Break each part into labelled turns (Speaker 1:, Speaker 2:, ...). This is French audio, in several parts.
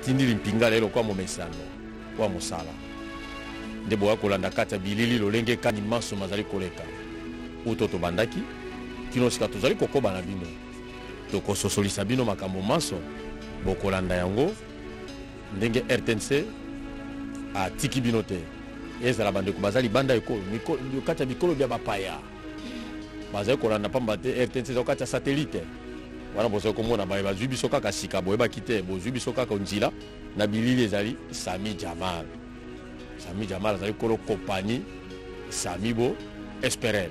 Speaker 1: batindili mpinga lelo kwa momesano kwa mosala nde boya kolanda kati ya bilili lolenge kani maso mazali koleka uto tobandaki kino sika tozali kokoba na bino tokososolisa bino makambo maso bokolanda yango ndenge RTNC atiki bino te ezala bandeko bazali banda ekolo kati ya bikolo bya bapaya bazali kolanda pamba te RTNC ezali kati ya satellite wana bozali komona baye bazwi biso kaka sika boyebaki te bozwi biso kaka nzila na bilili ezali Sami Jamal azali kolo kompani Sami Bo Esperel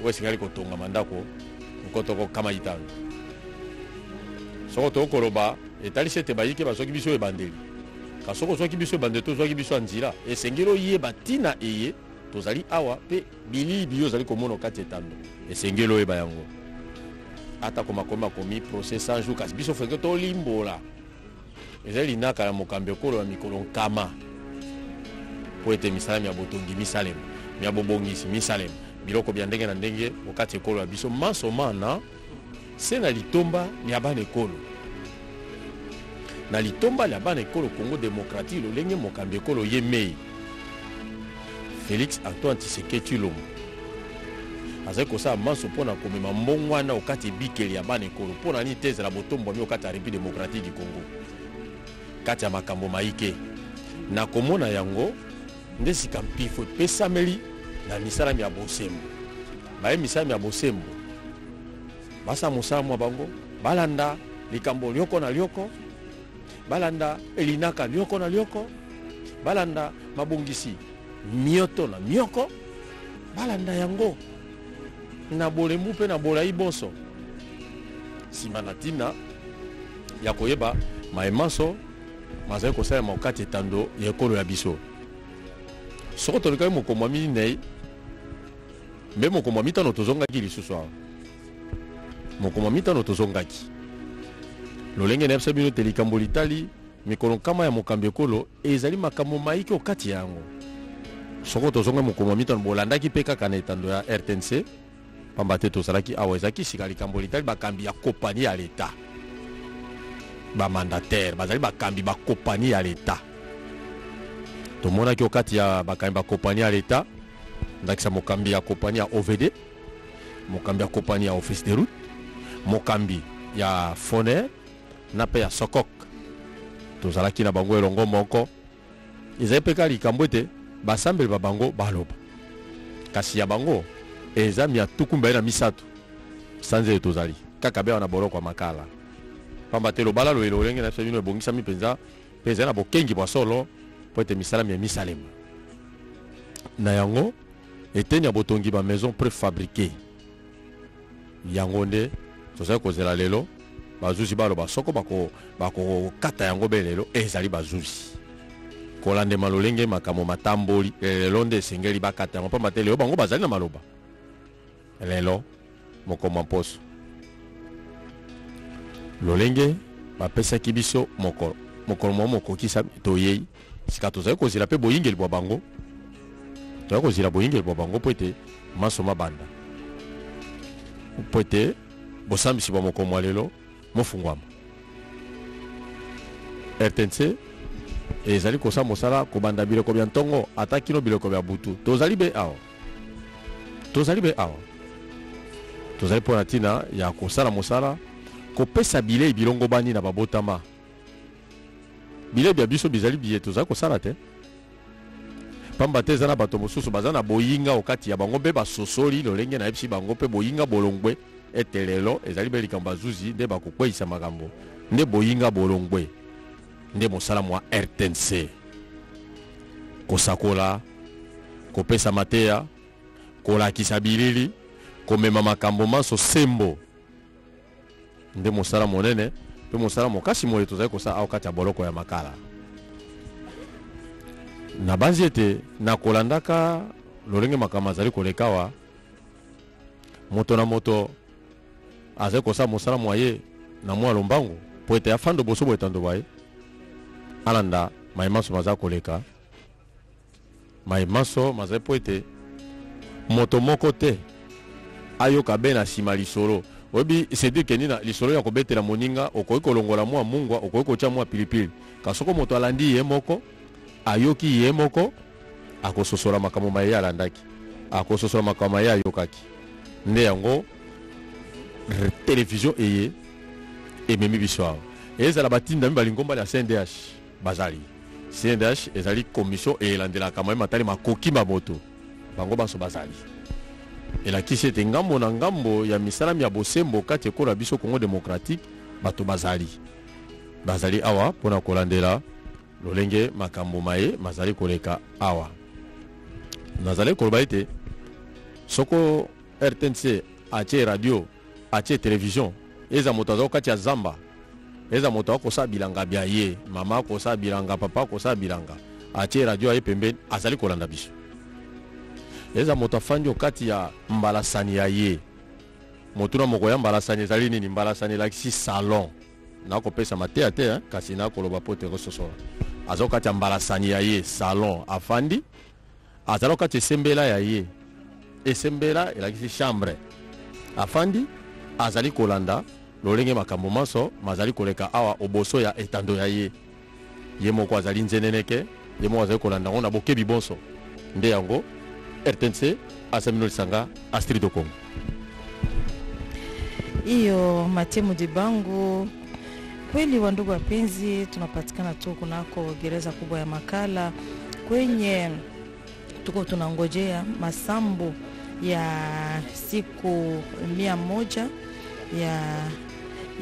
Speaker 1: wesingali kotonga mandako nkotoko kama itano soko tokoloba etalisi ete bayike bazoki biso ebandeli kasoko zoki biso ebandeli tozwaki biso nzila esengeli oyeba tina eye tozali awa pe bilili biyo ozali komona kati etando esengeli oyeba yango ata komi procès sans jour kasi biso fenge tolimbola ezali linaka ya mokambi ekolo ya mikolo nkama po ete misalami ya botongi misalema ya bobongisi misalema biloko bya ndenge na ndenge okati ekolo ya biso maso mana se na litomba ya bana ekolo na litomba ya bana ekolo Congo démocratique lolenge mokambi ekolo ye mei Félix Antoine Tshisekedi Tshilombo azali kosala maso mpona komema mbongo wana okati ebikeli ya bana ekolo mpona nini te ezala botombwami okati ya République démocratique du Congo kati ya makambo maike na komona yango nde sika mpifo epesameli na misalami ya bosembo baye misalami ya bosembo basala mosala mwa bango balanda likambo lioko na lioko balanda elinaka lioko na lioko balanda mabongisi mioto na mioko balanda yango na bolembu mpe na bolai bonso nsima na ntina ya koyeba maemaso mazali kosalema okati etando ya ekolo ya biso soko tolekaki mokombo ya minei mbe mokombo ya mitano tozongaki lisusu awa mokombo ya mitano tozongaki lolenge na yebisa bino te likambo litali mikolo nkama ya mokambi ekolo ezali makambo maiki okati yango soko tozonga mokombo ya mitano bolandaki mpe kaka na etando ya RTNC pamba te tozalaki awa ezalaki sika likambo litali bakambi ya kompani ya leta bamandataire bazali bakambi bakompani ya leta tomonaki okati ya bakambi bakompani ya leta ndakisa mokambi ya kompani ya OVD mokambi ya kompani ya office de route mokambi ya Foner na pe ya Sokok tozalaki na bango elongo moko ezali mpe kaka likambo ete basambeli babango baloba kasi ya bango eza mia tuku mbaye na misato sanze tozali kaka bewa na boloko ya makala pamba te lobala loyelo olenge na biso bino ebongisami mpenza mpe ezali na bokengi bwa solo po ete misalami ya misalema na yango eteni ya botongi ba maison préfabriquée yango nde tozali kozela lelo bazuzi baloba soko bakokata yango be lelo ezali bazuzi kolandema lolenge makambo matamboli lelo nde esengeli bakata yango pamba te lelo bango bazali na maloba lelo mokombo mposo lolenge bapesaki biso mokolo mwa mokokisa toyei sika tozali kozela mpe boyingeli bwa bango tozali kozela boyingeli bwa bango po ete maso mabanda po ete bosambisi bwa mokombo ya lelo mofungwama RTNC ezali kosala mosala kobanda biloko bya ntongo ata kino biloko bya butu tozali be awa tozali mpona ntina ya kosala mosala kopesa bilei bilongo bani na babotama bilei bya biso bizali biye tozali kosala te pamba te eza na bato mosusu baza na boyinga okati ya bango mpe basosoli lolenge na yebisi bango mpe boyinga bolongwe ete lelo ezali be likambo bazuzi nde bakokweyisa makambo nde boyinga bolongwe nde mosala mwa RTNC kosakola kopesa mateya kolakisa bilili komema makambo maso sembo nde mosala monene mpe mosala mokasi moye tozali kosala awa kati ya boloko ya makala na banzi ete na kolandaka lolenge makambo azali kolekawa moto na moto azali kosala mosala mwaye na mwa lombango po ete afando boso bo etando baye alanda mayimaso mazali koleka mayimaso mazali po ete moto moko te ayoka be na nsima lisolo Obi c'est kenina lisolo ya kobetela moninga okoki kolongola mwa mungwa okoki kocha mwa pilipili kasoko moto alandi ye moko ayoki ye moko akososola makambo maye alandaki akososola makambo maye ayokaki nde yango télévision eye ememi biso ezala batinda mibalingomba ya CNDH bazali CNDH ezali commission elandela kama matali makoki maboto bango baso bazali elakisi ete ngambo na ngambo ya misalami ya bosembo kati ekola biso Congo démocratique bato bazali awa pona kolandela lolenge makambo maye mazali koleka awa nazali koloba ete soko RTNC atie radio atie télévision eza moto azo kati ya zamba eza moto akosa bilanga bya ye mama akosa bilanga papa akosa bilanga atie radio aye pembeni azali kolanda biso eza moto afandi okati ya mbalasani ya ye motuna moko ya mbalasani ezali nini mbalasani lakisi salon nakopesa mate te kasi nakoloba pote kososola azo kati ya mbalasani ya ye salon afandi azalo kati esembela ya ye esembela elakisi chambre afandi azali kolanda lolenge makambo maso mazali koleka awa oboso ya etando ya ye moko azali nzeneneke ye moko azali kolanda ngona bokebi bonso nde yango RTNC asamino lisanga Astrid Okongo.
Speaker 2: Iyo Matemu Dibangu. Kweli wandugu wapenzi, tunapatikana tu kunako gereza kubwa ya Makala kwenye tuko tunangojea masambo ya siku 100 ya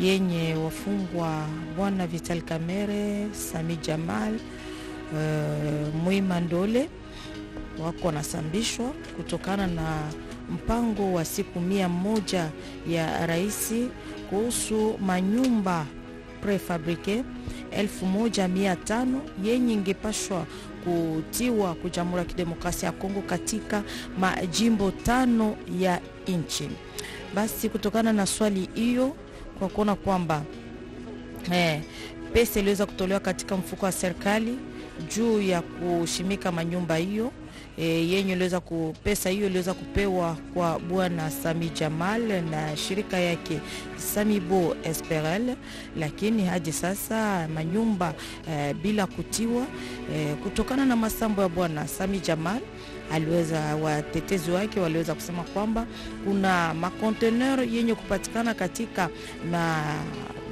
Speaker 2: yenye wafungwa Bwana Vital Kamerhe, Sami Jamal, Mwima Ndole wako nasambishwa kutokana na mpango wa siku 100 ya raisi kuhusu manyumba prefabrike 1500 yenye ingepashwa kutiwa kwa Jamhuri ya Kidemokrasia ya Kongo katika majimbo 5 ya nchi. Basi kutokana na swali hiyo, kwa kuona kwamba pesa iliweza kutolewa katika mfuko wa serikali juu ya kushimika manyumba hiyo, yenye iliweza pesa hiyo iliweza kupewa kwa Bwana Sami Jamal na shirika yake Samibo Esperel, lakini hadi sasa manyumba bila kutiwa kutokana na masambo ya Bwana Sami Jamal. Aliweza watetezi wake waliweza kusema kwamba kuna makonteneur yenye kupatikana katika na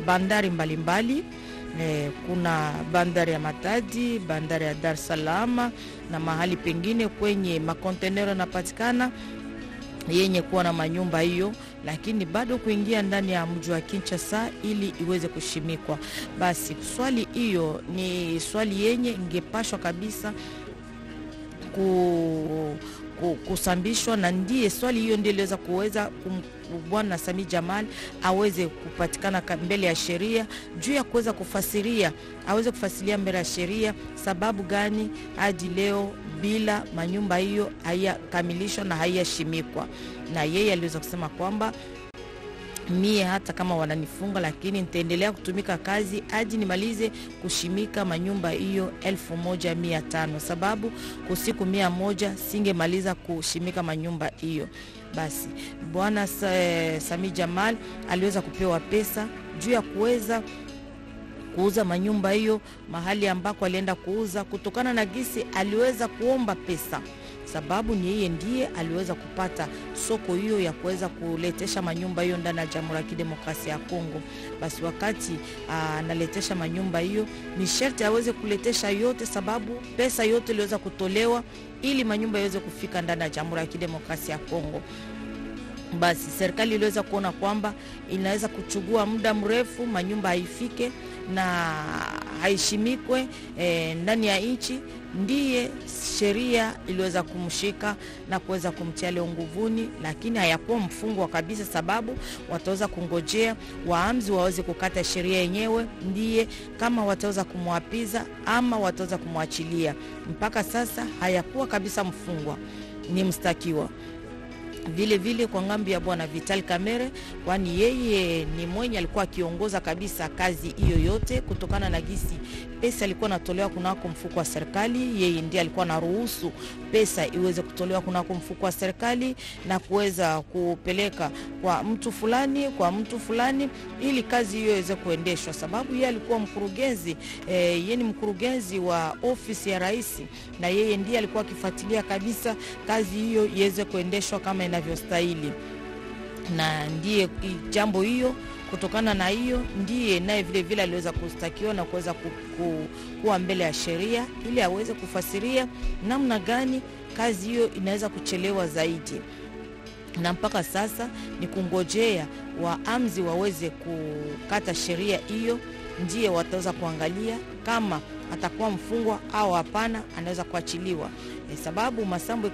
Speaker 2: bandari mbalimbali. Kuna bandari ya Matadi, bandari ya Dar es Salaam na mahali pengine kwenye makontenero yanapatikana yenye kuwa na manyumba hiyo, lakini bado kuingia ndani ya mji wa Kinshasa ili iweze kushimikwa. Basi swali hiyo ni swali yenye ingepashwa kabisa kusambishwa, na ndiye swali hiyo ndiye iliweza kuweza Bwana Sami Jamal aweze kupatikana mbele ya sheria juu ya kuweza kufasiria, aweze kufasilia mbele ya sheria sababu gani hadi leo bila manyumba hiyo hayakamilishwa na hayashimikwa. Na yeye aliweza kusema kwamba mie hata kama wananifunga lakini nitaendelea kutumika kazi hadi nimalize kushimika manyumba hiyo 1500, sababu kwa siku 100 singemaliza kushimika manyumba hiyo. Basi Bwana Sami Jamal aliweza kupewa pesa juu ya kuweza kuuza manyumba hiyo mahali ambako alienda kuuza, kutokana na gisi aliweza kuomba pesa, sababu ni yeye ndiye aliweza kupata soko hiyo ya kuweza kuletesha manyumba hiyo ndani ya Jamhuri ya Kidemokrasia ya Kongo. Basi wakati analetesha manyumba hiyo ni sharti aweze kuletesha yote, sababu pesa yote iliweza kutolewa ili manyumba iweze kufika ndani ya Jamhuri ya Kidemokrasia ya Kongo. Basi serikali iliweza kuona kwamba inaweza kuchukua muda mrefu manyumba haifike na haishimikwe ndani ya nchi, ndiye sheria iliweza kumshika na kuweza kumtia leo nguvuni, lakini hayakuwa mfungwa kabisa, sababu wataweza kungojea waamzi waweze kukata sheria yenyewe, ndiye kama wataweza kumwapiza ama wataweza kumwachilia. Mpaka sasa hayakuwa kabisa mfungwa, ni mstakiwa. vile vile kwa ngambi ya bwana Vital Kamerhe, kwani yeye ni mwenye alikuwa akiongoza kabisa kazi hiyo yote, kutokana na gisi pesa ilikuwa natolewa kunako mfuko wa serikali. Yeye ndiye alikuwa anaruhusu pesa iweze kutolewa kunako mfuko wa serikali na kuweza kupeleka kwa mtu fulani ili kazi hiyo iweze kuendeshwa, sababu yeye alikuwa mkurugenzi, yeye ni mkurugenzi wa ofisi ya rais, na yeye ndiye alikuwa akifuatilia kabisa kazi hiyo iweze kuendeshwa kama inavyostahili. Na ndiye jambo hiyo, kutokana na hiyo ndiye naye vile vile aliweza kustakiwa na kuweza kuwa mbele ya sheria ili aweze kufasiria namna gani kazi hiyo inaweza kuchelewa zaidi. Na mpaka sasa ni kungojea waamzi waweze kukata sheria hiyo, ndiye wataweza kuangalia kama atakuwa mfungwa au hapana, anaweza kuachiliwa. Sababu masambo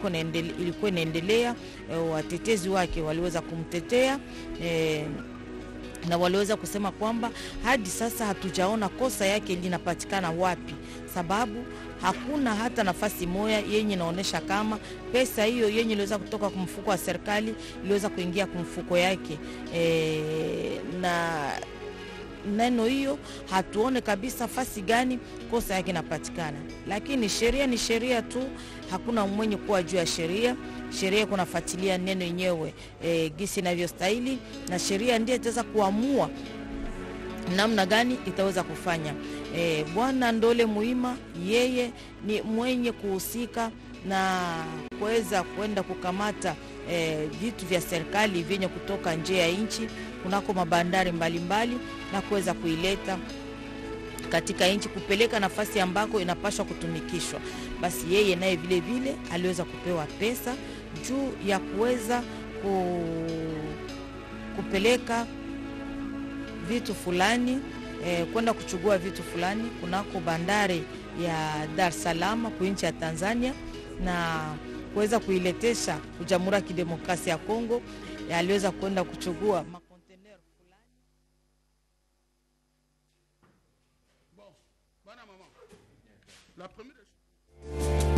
Speaker 2: ilikuwa inaendelea, watetezi wake waliweza kumtetea na waliweza kusema kwamba hadi sasa hatujaona kosa yake linapatikana wapi, sababu hakuna hata nafasi moja yenye inaonesha kama pesa hiyo yenye iliweza kutoka kwa mfuko wa serikali iliweza kuingia kwa mfuko yake. Na neno hiyo hatuone kabisa fasi gani kosa yake inapatikana, lakini sheria ni sheria tu, hakuna mwenye kuwa juu ya sheria. Sheria kunafuatilia neno yenyewe gisi inavyostahili, na sheria ndiye itaweza kuamua namna gani itaweza kufanya. Bwana Ndole Muhima yeye ni mwenye kuhusika na kuweza kwenda kukamata vitu vya serikali vyenye kutoka nje ya nchi kunako mabandari mbalimbali na kuweza kuileta katika nchi, kupeleka nafasi ambako inapaswa kutumikishwa. Basi yeye naye vile vile aliweza kupewa pesa juu ya kuweza kupeleka vitu fulani, kwenda kuchukua vitu fulani kunako bandari ya Dar es Salaam kwa nchi ya Tanzania na kuweza kuiletesha Jamhuri ya Kidemokrasia ya Kongo. Aliweza kwenda kuchukua makontener fulani.
Speaker 3: Bon, bana mama. La première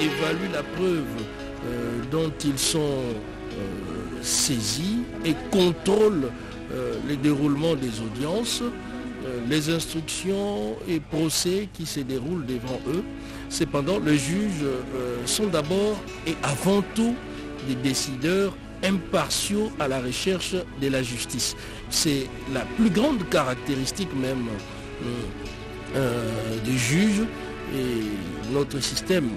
Speaker 4: évaluent la preuve dont ils sont saisis et contrôlent le déroulement des audiences, les instructions et procès qui se déroulent devant eux. Cependant, les juges sont d'abord et avant tout des décideurs impartiaux à la recherche de la justice. C'est la plus grande caractéristique même des juges. Et notre système,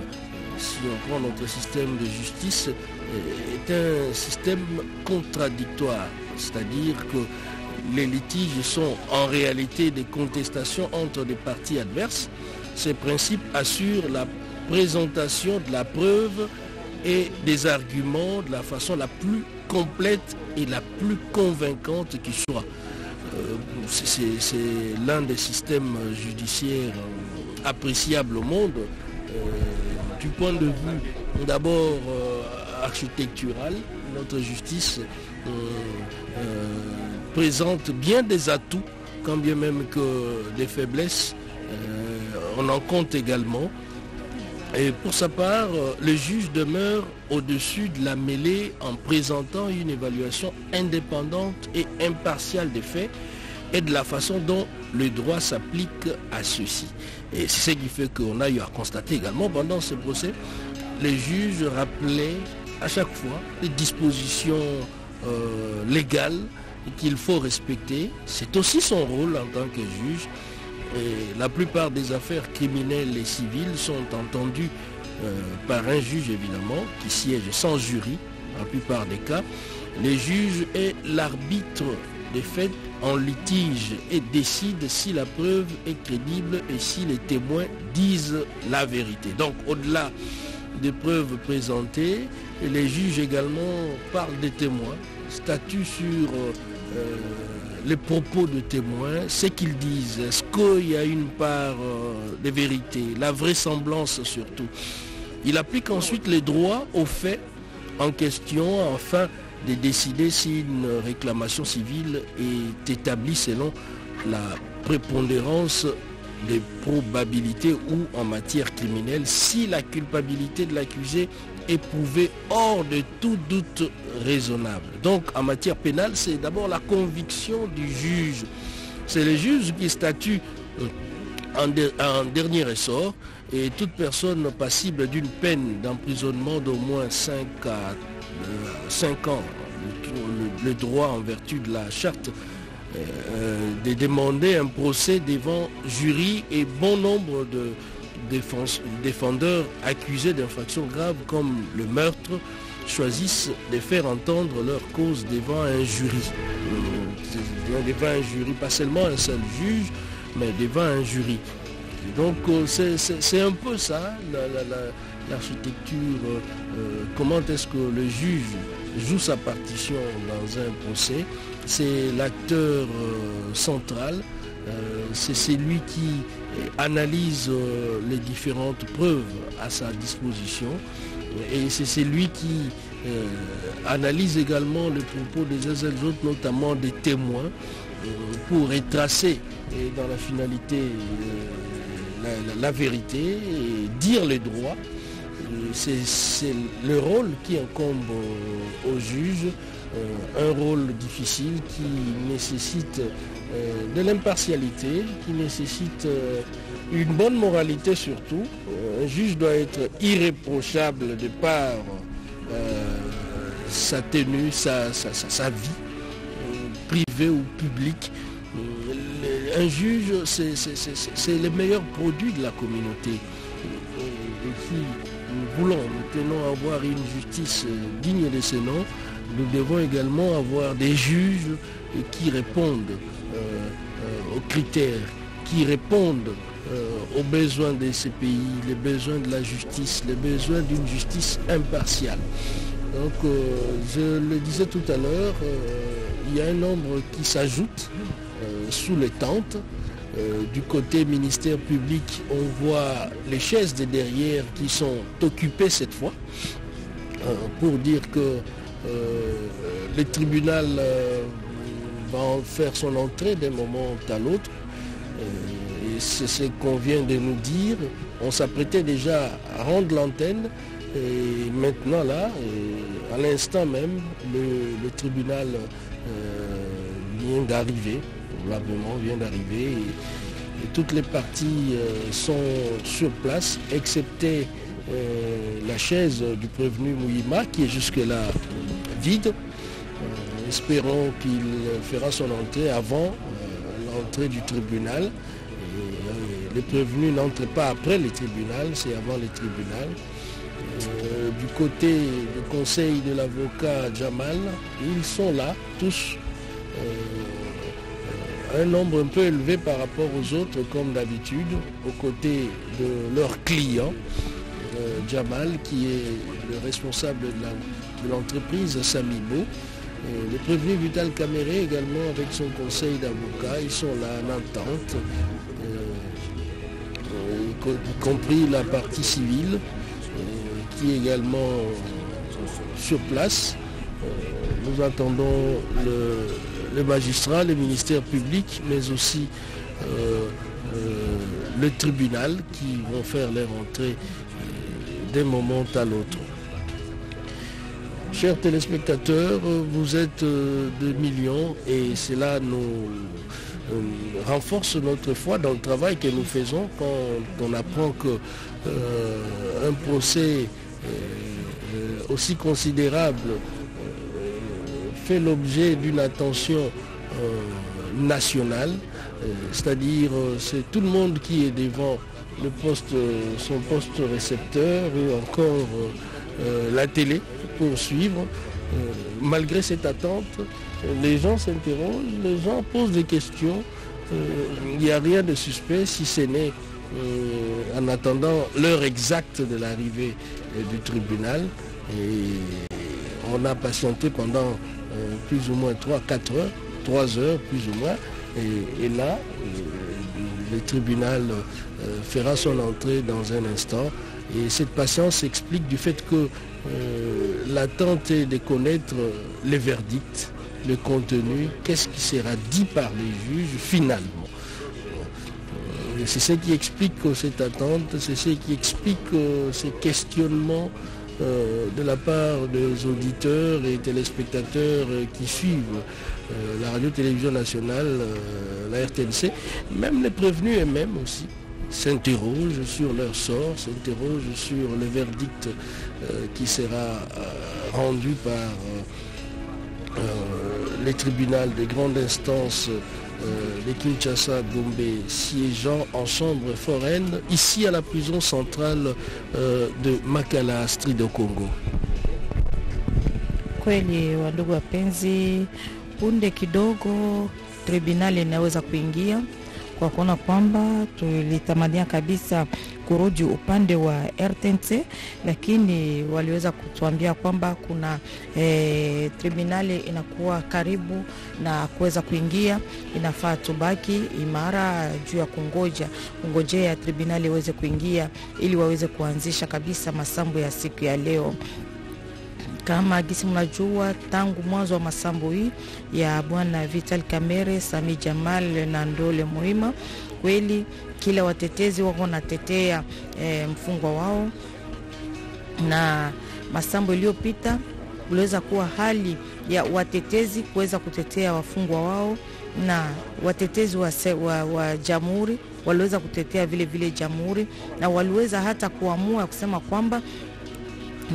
Speaker 4: si on prend notre système de justice, est un système contradictoire. C'est-à-dire que les litiges sont en réalité des contestations entre des parties adverses. Ces principes assurent la présentation de la preuve et des arguments de la façon la plus complète et la plus convaincante qui soit. C'est l'un des systèmes judiciaires appréciables au monde du point de vue d'abord architectural. Notre justice présente bien des atouts, quand bien même que des faiblesses, on en compte également. Et pour sa part, le juge demeure au-dessus de la mêlée en présentant une évaluation indépendante et impartiale des faits et de la façon dont le droit s'applique à ceux-ci. Et c'est ce qui fait qu'on a eu à constater également pendant ce procès, les juges rappelaient à chaque fois les dispositions légales qu'il faut respecter. C'est aussi son rôle en tant que juge. Et la plupart des affaires criminelles et civiles sont entendues par un juge évidemment qui siège sans jury la plupart des cas. Le juge est l'arbitre des faits en litige et décide si la preuve est crédible et si les témoins disent la vérité. Donc au-delà des preuves présentées, les juges également parlent des témoins, statuent sur les propos de témoins, ce qu'ils disent, est-ce qu'il y a une part de vérité, la vraisemblance surtout. Il applique ensuite les droits aux faits en question afin de décider si une réclamation civile est établie selon la prépondérance des probabilités ou en matière criminelle, si la culpabilité de l'accusé est prouvée hors de tout doute raisonnable. Donc en matière pénale, c'est d'abord la conviction du juge. C'est le juge qui statue en dernier ressort et toute personne passible d'une peine d'emprisonnement d'au moins 5 ans, le droit en vertu de la charte de demander un procès devant jury et bon nombre de défendeurs accusés d'infractions graves comme le meurtre choisissent de faire entendre leur cause devant un jury. Devant un jury, pas seulement un seul juge, mais devant un jury. Et donc c'est un peu ça, l'architecture, comment est-ce que le juge joue sa partition dans un procès. C'est l'acteur central, c'est celui qui analyse les différentes preuves à sa disposition et c'est celui qui analyse également les propos des uns et des autres, notamment des témoins, pour retracer dans la finalité la vérité et dire les droits. C'est le rôle qui incombe au juge, un rôle difficile qui nécessite de l'impartialité, qui nécessite une bonne moralité surtout. Un juge doit être irréprochable de par sa tenue, sa vie, privée ou publique. Un juge, c'est le meilleur produit de la communauté. Et si nous tenons à avoir une justice digne de ce nom, nous devons également avoir des juges qui répondent aux critères, qui répondent aux besoins de ces pays, les besoins de la justice, les besoins d'une justice impartiale. Donc, je le disais tout à l'heure, il y a un nombre qui s'ajoute sous les tentes. Du côté ministère public, on voit les chaises de derrière qui sont occupées cette fois pour dire que le tribunal va en faire son entrée d'un moment à l'autre. Et c'est ce qu'on vient de nous dire. on s'apprêtait déjà à rendre l'antenne. Et maintenant là, à l'instant même, le tribunal vient d'arriver, probablement vient d'arriver. Et toutes les parties sont sur place, excepté la chaise du prévenu Mouima qui est jusque-là vide. Espérons qu'il fera son entrée avant l'entrée du tribunal. Les prévenus n'entrent pas après les tribunaux, c'est avant les tribunaux. Du côté du conseil de l'avocat Jamal, ils sont là, tous, un nombre un peu élevé par rapport aux autres, comme d'habitude, aux côtés de leur client, Jamal, qui est le responsable de l'entreprise Samibo. Le prévenu Vital Caméré également avec son conseil d'avocats, ils sont là en attente, y compris la partie civile, qui est également sur place. Nous attendons le magistrat, le ministère public, mais aussi le tribunal qui vont faire leur entrée d'un moment à l'autre. Chers téléspectateurs, vous êtes 2 millions et cela nous renforce notre foi dans le travail que nous faisons quand on apprend qu'un procès aussi considérable fait l'objet d'une attention nationale, c'est-à-dire c'est tout le monde qui est devant le poste, son poste récepteur ou encore la télé pour suivre. Malgré cette attente, les gens s'interrogent, les gens posent des questions. Il n'y a rien de suspect si ce n'est en attendant l'heure exacte de l'arrivée du tribunal. Et on a patienté pendant plus ou moins 3-4 heures, 3 heures plus ou moins. Et là, le tribunal fera son entrée dans un instant. Et cette patience s'explique du fait que l'attente est de connaître les verdicts, le contenu, qu'est-ce qui sera dit par les juges finalement. C'est ce qui explique cette attente, c'est ce qui explique ces questionnements de la part des auditeurs et téléspectateurs qui suivent la radio-télévision nationale, la RTNC, même les prévenus eux-mêmes aussi s'interrogent sur leur sort, s'interrogent sur le verdict qui sera rendu par les tribunaux de grande instance de Kinshasa, Gombe, siégeant en chambre foraine, ici à la prison centrale de Makala, Strid au Congo.
Speaker 2: Kweli wandugu wapenzi, punde kidogo tribunali inaweza kuingia kwa kuona kwamba tulitamania kabisa kurudi upande wa RTNC, lakini waliweza kutuambia kwamba kuna tribunali inakuwa karibu na kuweza kuingia, inafaa tubaki imara juu ya kungojea tribunali iweze kuingia ili waweze kuanzisha kabisa masambo ya siku ya leo. Kama gisi mnajua, tangu mwanzo wa masambo hii ya bwana Vital Kamerhe, Sami Jamal na Ndole Muhima, kweli kila watetezi wako natetea mfungwa wao, na masambo iliyopita kuliweza kuwa hali ya watetezi kuweza kutetea wafungwa wao, na watetezi wa jamhuri waliweza kutetea vile vile jamhuri, na waliweza hata kuamua kusema kwamba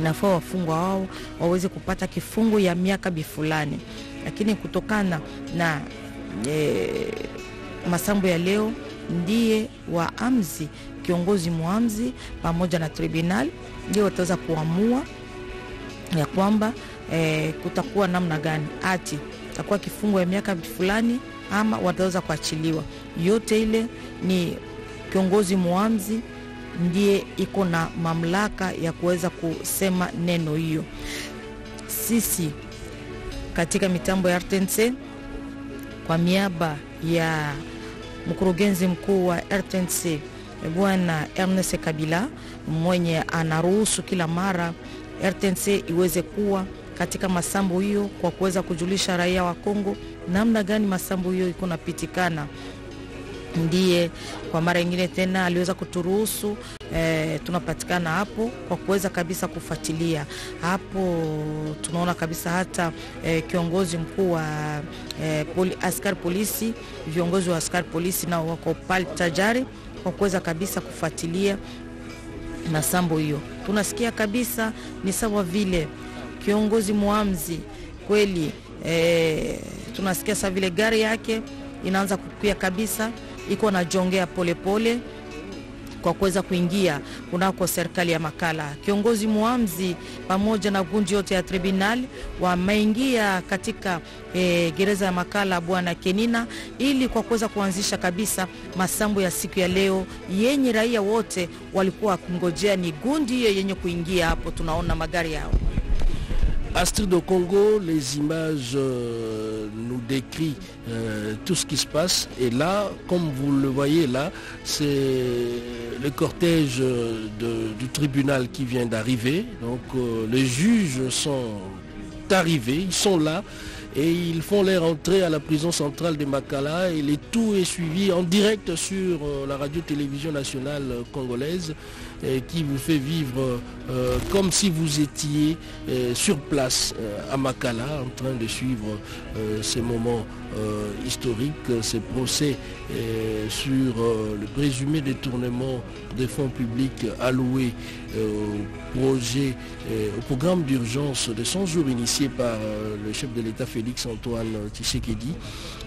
Speaker 2: nafaa wafungwa wao waweze kupata kifungo ya miaka bifulani. Lakini kutokana na masambo ya leo, ndiye waamzi, kiongozi muamzi pamoja na tribunal ndio wataweza kuamua ya kwamba kutakuwa namna gani, ati takuwa kifungo ya miaka fulani ama wataweza kuachiliwa. Yote ile ni kiongozi muamzi ndiye iko na mamlaka ya kuweza kusema neno hiyo. Sisi katika mitambo ya RTNC, kwa miaba ya mkurugenzi mkuu wa RTNC bwana Ernest Kabila, mwenye anaruhusu kila mara RTNC iweze kuwa katika masambo hiyo kwa kuweza kujulisha raia wa Kongo namna gani masambo hiyo iko napitikana, ndiye kwa mara nyingine tena aliweza kuturuhusu tunapatikana hapo kwa kuweza kabisa kufuatilia hapo. Tunaona kabisa hata kiongozi mkuu wa askari polisi, viongozi wa askari polisi na wako pale tajari kwa kuweza kabisa kufuatilia na sambo hiyo. Tunasikia kabisa ni sawa vile kiongozi muamzi kweli, tunasikia sawa vile gari yake inaanza kukuya kabisa, iko na jongea polepole kwa kuweza kuingia kunako serikali ya Makala. Kiongozi muamzi pamoja na gundi yote ya tribunal wameingia katika gereza ya Makala bwana Kenina, ili kwa kuweza kuanzisha kabisa masambo ya siku ya leo yenye raia wote walikuwa kungojea. Ni gundi hiyo yenye kuingia hapo, tunaona magari yao.
Speaker 4: Astrid au Congo, les images nous décrivent tout ce qui se passe. Et là, comme vous le voyez là, c'est le cortège du tribunal qui vient d'arriver. Donc les juges sont arrivés, ils sont là et ils font leur entrée à la prison centrale de Makala. Et le tout est suivi en direct sur la radio-télévision nationale congolaise, qui vous fait vivre comme si vous étiez sur place à Makala, en train de suivre ces moments historiques, ces procès sur le présumé détournement des fonds publics alloués au programme d'urgence de 100 jours initié par le chef de l'État Félix Antoine Tshisekedi.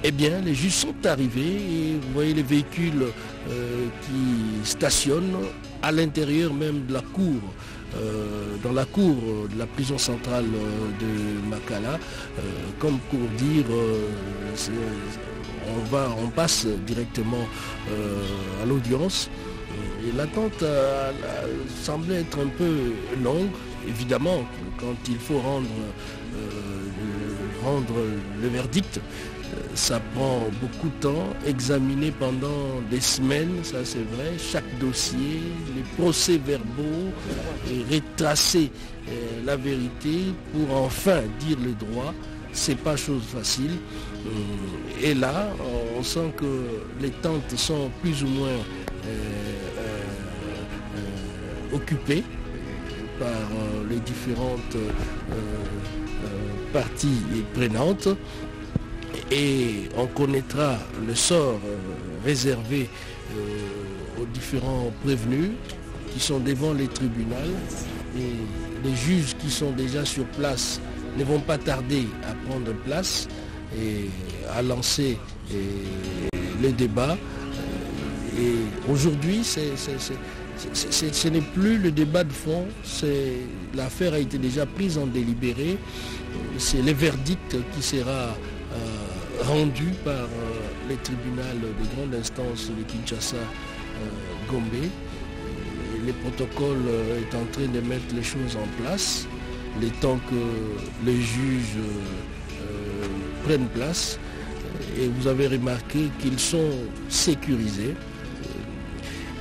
Speaker 4: Eh bien, les juges sont arrivés et vous voyez les véhicules qui stationnent à l'intérieur même de la cour, dans la cour de la prison centrale de Makala, comme pour dire on passe directement à l'audience. Et l'attente semblait être un peu longue, évidemment, quand il faut rendre le verdict. Ça prend beaucoup de temps, examiner pendant des semaines, ça c'est vrai, chaque dossier, les procès-verbaux, retracer la vérité pour enfin dire le droit. C'est pas chose facile. Et là, on sent que les tentes sont plus ou moins occupées par les différentes parties prenantes. Et on connaîtra le sort réservé aux différents prévenus qui sont devant les tribunaux. Et les juges qui sont déjà sur place ne vont pas tarder à prendre place et à lancer les débats. Et aujourd'hui, ce n'est plus le débat de fond, l'affaire a été déjà prise en délibéré. C'est le verdict qui sera rendu par les tribunaux de grande instance de Kinshasa, Gombe. Le protocole est en train de mettre les choses en place, le temps que les juges prennent place. Et vous avez remarqué qu'ils sont sécurisés,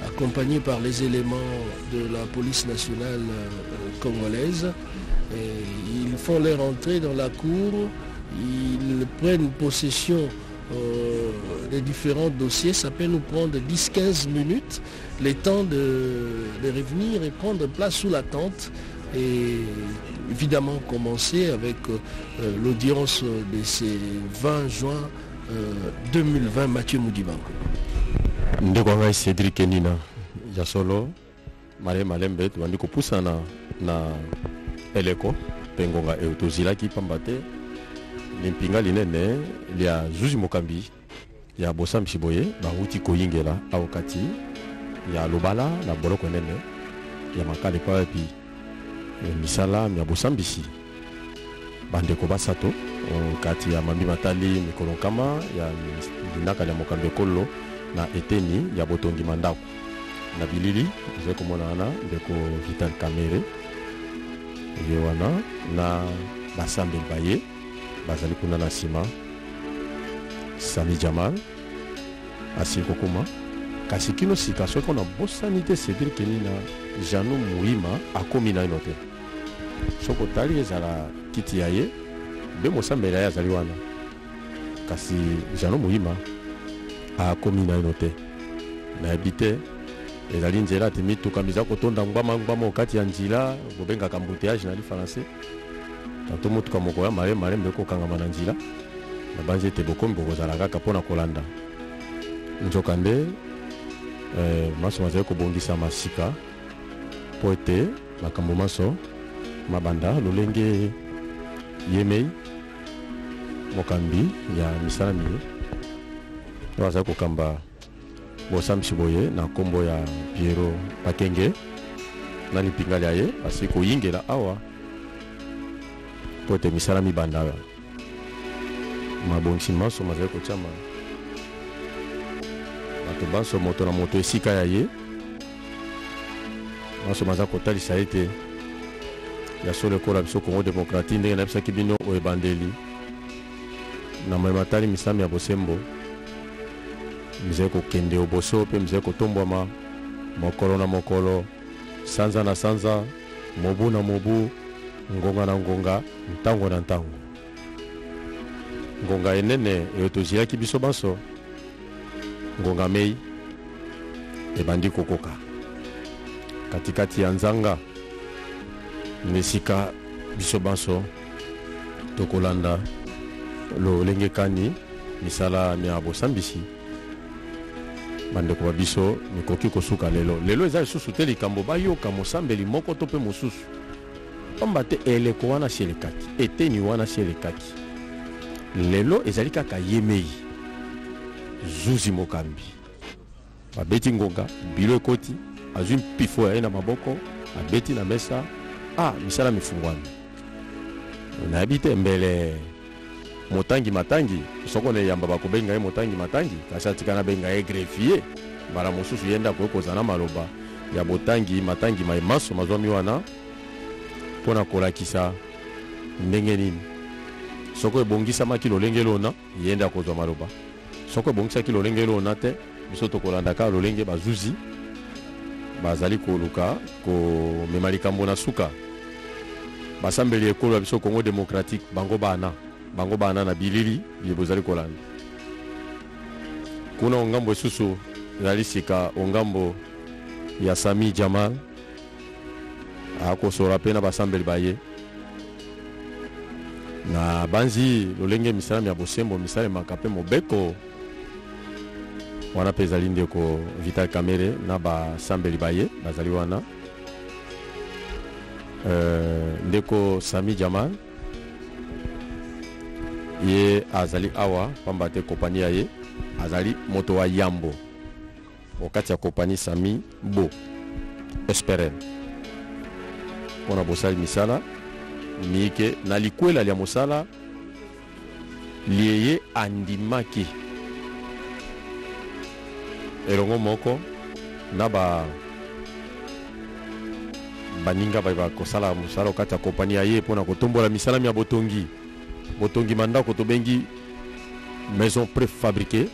Speaker 4: accompagnés par les éléments de la police nationale congolaise. Et ils font leur entrée dans la cour. Ils prennent possession des différents dossiers. Ça peut nous prendre 10-15 minutes, le temps de revenir et prendre place sous la tente. Et évidemment commencer avec l'audience de ce 20 juin 2020, Mathieu Moudibango.
Speaker 1: Ndeko Cédric Kenina ya solo male malembe tuandi kupusa na eleko pengonga eutozilaki pambate limpinga linene lia Zuzi Mokambi ya Bosa Mshiboye baruti koyingela awokati ya Lobala na boloko nene ya makale pa epi misala ya Bosa Mbisi bandeko basato kati ya Mambi Matali mikolo kama ya linaka ya Mokambi Kolo na eteni ya Botongi Mandako na bilili ze komona na ndeko Vital Kamere yewana na Basambe Baye bazali kuna na sima Sami Jamal asiko kuma kasi kino sika soko na bosanite Cédric Kenina Janu Muima akomi na inote soko tali ezala kiti yaye be Mosambe ya zali wana kasi Janu Muima akomi na ino te nayebi te ezali nzela te mituka miza kotonda ngwama okati ya nzela bobengaka embouteillage na li français tanto motuka moko ya malembe ekokangama na nzela na banzi ete bokomi bokozala kaka mpona kolanda nzoka nde maso mazali kobongisa masika mpo ete makambo maso mabanda lolenge yemei mokambi ya misala miye to azali kokamba bosambisi boye na nkombo ya Piero Bakenge na lipingali ya ye asi koyingela awa mpo ete misala mibanda mabongisi maso mazali kotiama bato banso moto na moto esika ya ye maso maza kotalisa ete ya solo ekola biso Congo démocratique ndenge nayebisaki bino oyo ebandeli na mayematali misami ya bosembo mizali kokende oboso mpe mizali kotombwama mokolo na mokolo sanza na sanza mobu na mobu ngonga na ngonga ntango na ntango ngonga enene eyo tozilaki biso banso ngonga mei ebandi kokoka katikati ya nzanga nesika biso banso tokolanda lolenge kani misala ya bosambisi bandeko babiso mikoki kosuka lelo eza lisusu te likambo bayoka mosambeli moko to mpe mosusu pamba te eleko wana selekaki eteni wana selekaki lelo ezali kaka yemei zuzi mokambi babeti ngonga bilo ekoti azwi mpifo ya ye na maboko abeti na mesa misala mifungwami nayebi te mbele motangi matangi soko ne yamba bakobenga ye motangi matangi kasi atikana benga ye greffier mbala mosusu yenda kokozana maloba ya botangi matangi maso mazwami wana mpona kolakisa ndenge nini soko ebongisamaki lolenge lona yenda kozwa maloba soko ebongisaki lolenge lona te biso tokolandaka lolenge bazuzi bazali koluka komema likambo na suka basambeli ekolo ya biso Congo démocratique bango bana na bilili ye bozali kolanda kuna ongambo esusu ezali sika ongambo ya Sami Jamal akosola mpe na basambeli baye na banzi lolenge misalami ya bosembo misalemaka mpe mobeko wana mpe ezali ndeko Vital Kamerhe na basambeli baye bazali wana ndeko Sami Jamal ye azali awa pamba te kompani ya ye azali moto wa yambo okati ya kompani Sami Bo Esperen mpona bosali misala mike na likwela lia mosala lie ye andimaki elongo moko na baninga bakosala mosala okati ya kompani ya ye mpona kotombola misalami ya botongi mandako tobengi maison préfabriquée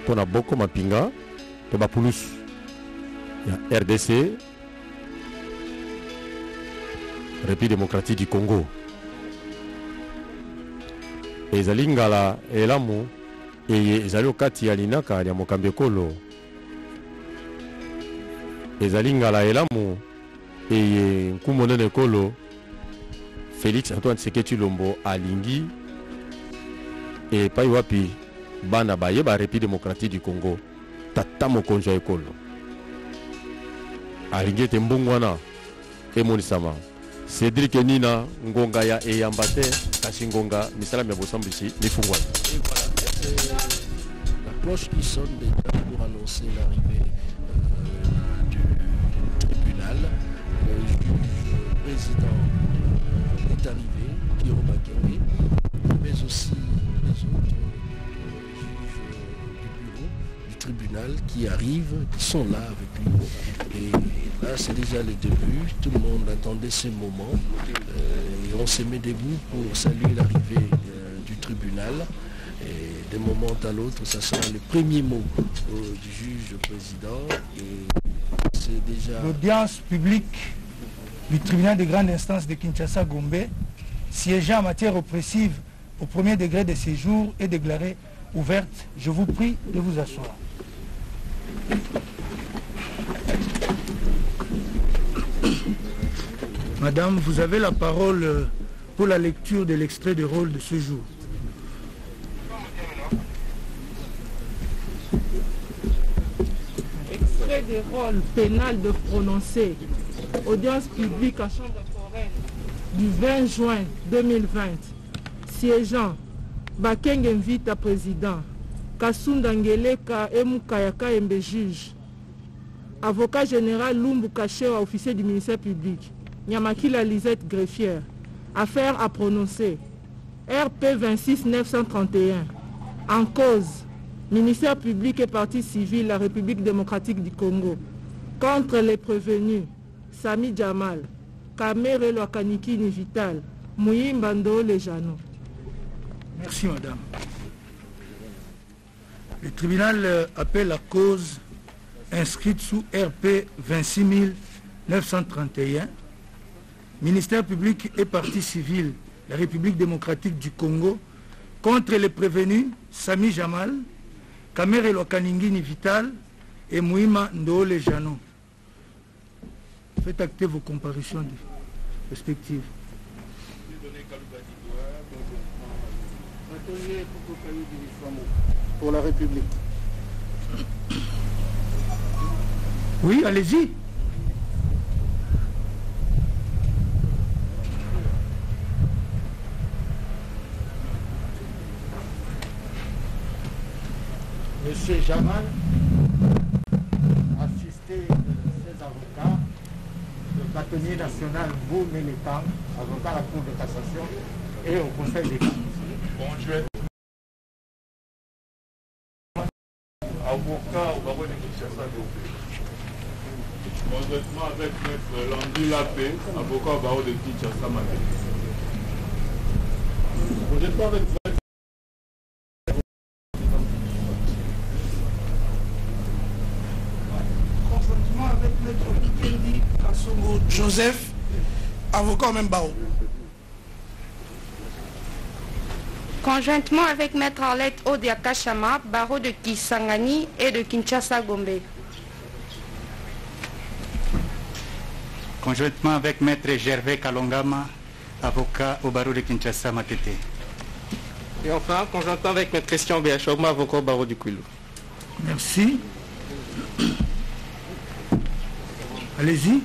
Speaker 1: mpona boko mapinga to bapulusu ya RDC République démocratique du Congo ezali ngala elamu eye ezali okati ya linaka ya mokambi ekolo ezali ngala elamu eye nkumu nene ekolo Félix Antoine Tshisekedi Tshilombo alingi epai wapi bana baye ba République démocratique du Congo tata mokonzi ya ekolo alingi ete mbongo wana emonisama Cédric Nina ngonga ya eyamba te kasi ngonga misalami ya bosambisi mifungwani.
Speaker 4: La cloche qui sonne déjà pour annoncer l'arrivée du tribunal. Le juge président est arrivé, Piero Bakenge, mais aussi les autres juges du bureau du tribunal qui arrivent, qui sont là avec lui. Et là, c'est déjà le début. Tout le monde attendait ce moment. Et on se met debout pour saluer l'arrivée du tribunal. Et d'un moment à l'autre, ça sera le premier mot du juge président. Et c'est déjà...
Speaker 5: L'audience publique du tribunal de grande instance de Kinshasa-Gombe, siégeant en matière oppressive au premier degré de séjour, est déclarée ouverte. Je vous prie de vous asseoir. Madame, vous avez la parole pour la lecture de l'extrait de rôle de ce jour.
Speaker 6: Extrait de rôle pénal de prononcé. Audience publique en chambre foraine du 20 juin 2020. Siégeant, Bakeng invite à président. Kasunda Ngeleka Emukayaka Embe juge. Avocat général Lumbu Kachewa, officier du ministère public. Nyamakila Lisette greffière. Affaire à prononcer. RP 26 931. En cause, ministère public et parti civil, la République démocratique du Congo. Contre les prévenus, Sami Jamal, Kamere Loakaniki Vital, Mouyimbando Lejano.
Speaker 5: Merci madame. Le tribunal appelle la cause inscrite sous RP 26 931, ministère public et parti civil, la République démocratique du Congo, contre les prévenus Sami Jamal, Kamere Loakaningini Vital et Mouima Ndole Jano. Faites acter vos comparutions respectives.
Speaker 3: Pour la République.
Speaker 5: Oui, allez-y.
Speaker 3: Monsieur Jamal, assisté de ses avocats, le bâtonnier national Bou Mélétan, avocat à la Cour de cassation et au Conseil d'État.
Speaker 7: Avocat au barreau de Kinshasa Gombe. Conjointement avec Maître Landu Lapé, avocat au barreau de Kinshasa Matete. Conjointement avec
Speaker 3: Maître Kendi Kassongo Joseph, avocat au même barreau.
Speaker 8: Conjointement avec Maître Arlette Odiakashama, barreau de Kisangani et de Kinshasa Gombe.
Speaker 9: Conjointement avec Maître Gervais Kalongama, avocat au barreau de Kinshasa Matete.
Speaker 10: Et enfin, conjointement avec Maître Christian Béachogma, avocat au barreau du Kwilu.
Speaker 5: Merci. Allez-y.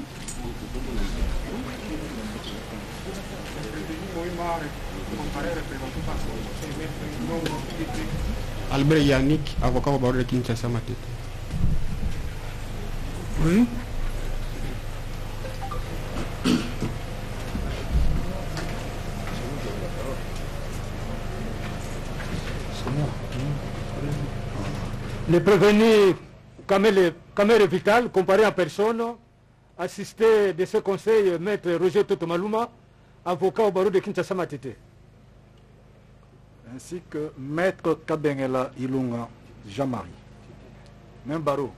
Speaker 3: Albert Yannick, avocat au barreau de Kinshasa Matete.
Speaker 5: Oui.
Speaker 11: Le prévenu Kamere Vital, comparé en personne, assisté de ce conseil, Maître Roger Totomaluma, avocat au barreau de Kinshasa Matete.
Speaker 12: Ainsi que Maître Kabengela Ilunga Jean-Marie. Même barreau.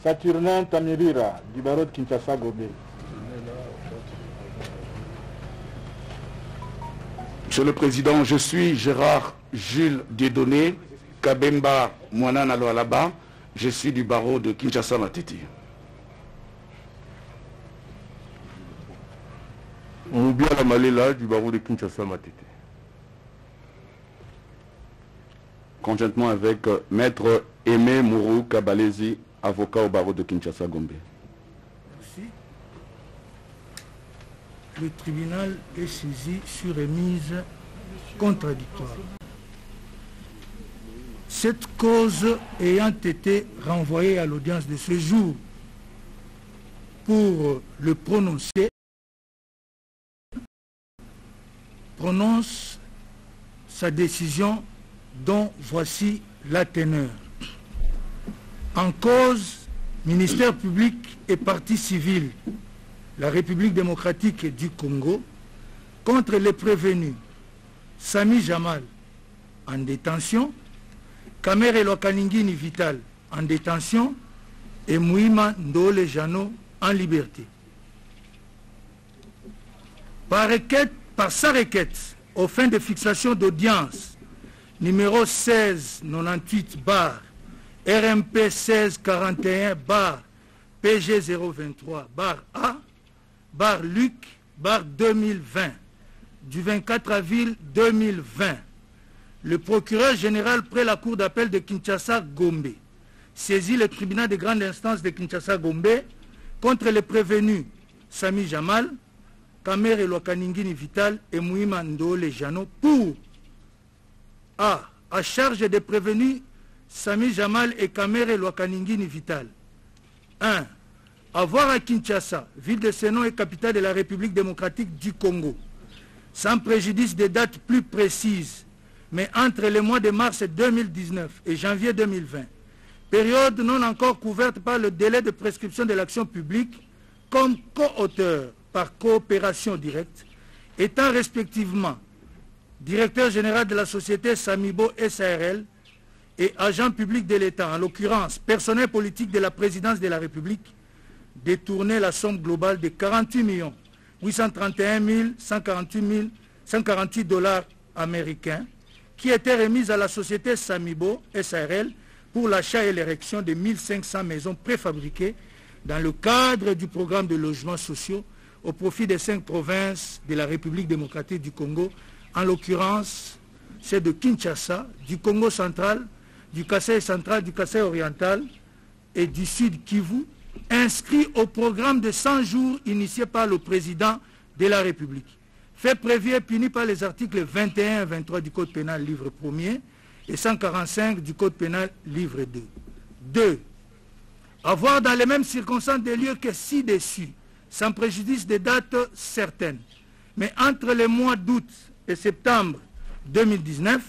Speaker 3: Saturnin Tamirira, du barreau de Kinshasa Gombe.
Speaker 13: Monsieur le Président, je suis Gérard Jules Dieudonné, Kabemba Mouanan Alaba, je suis du barreau de Kinshasa Matete.
Speaker 7: Moubia Malela du barreau de Kinshasa Matete.
Speaker 13: Conjointement avec Maître Aimé Mourou Kabalezi, avocat au barreau de Kinshasa Gombe.
Speaker 5: Merci. Le tribunal est saisi sur remise contradictoire. Cette cause ayant été renvoyée à l'audience de ce jour pour le prononcer, prononce sa décision dont voici la teneur. En cause, ministère public et parti civil, la République démocratique du Congo, contre les prévenus Sami Jamal en détention, Kamere Loakaningini Vital en détention et Mouima Ndole Jano en liberté. Par sa requête, aux fins de fixation d'audience numéro 1698 bar RMP 1641 bar PG 023 bar A bar Luc bar 2020 du 24 avril 2020, le procureur général près la cour d'appel de Kinshasa Gombe saisit le tribunal de grande instance de Kinshasa Gombe contre les prévenus Sami Jamal, Kamere Lwakaningini Vital et Mouima Ndole Jano pour A. À charge des prévenus Sami Jamal et Kamere Lwakaningini Vital 1. Avoir à Kinshasa, ville de Sénon et capitale de la République démocratique du Congo, sans préjudice des dates plus précises, mais entre les mois de mars 2019 et janvier 2020, période non encore couverte par le délai de prescription de l'action publique, comme co-auteur par coopération directe, étant respectivement directeur général de la société Samibo SARL et agent public de l'État, en l'occurrence personnel politique de la présidence de la République, détourner la somme globale de 48 831 148 dollars américains qui était remise à la société Samibo SARL pour l'achat et l'érection de 1500 maisons préfabriquées dans le cadre du programme de logements sociaux au profit des 5 provinces de la République démocratique du Congo, en l'occurrence c'est de Kinshasa, du Congo central, du Kasaï central, du Kasaï oriental et du Sud Kivu, inscrit au programme de 100 jours initié par le président de la République. Fait prévu et puni par les articles 21 et 23 du Code pénal livre 1er et 145 du Code pénal livre 2. 2. Avoir dans les mêmes circonstances des lieux que ci-dessus, sans préjudice des dates certaines, mais entre les mois d'août et septembre 2019,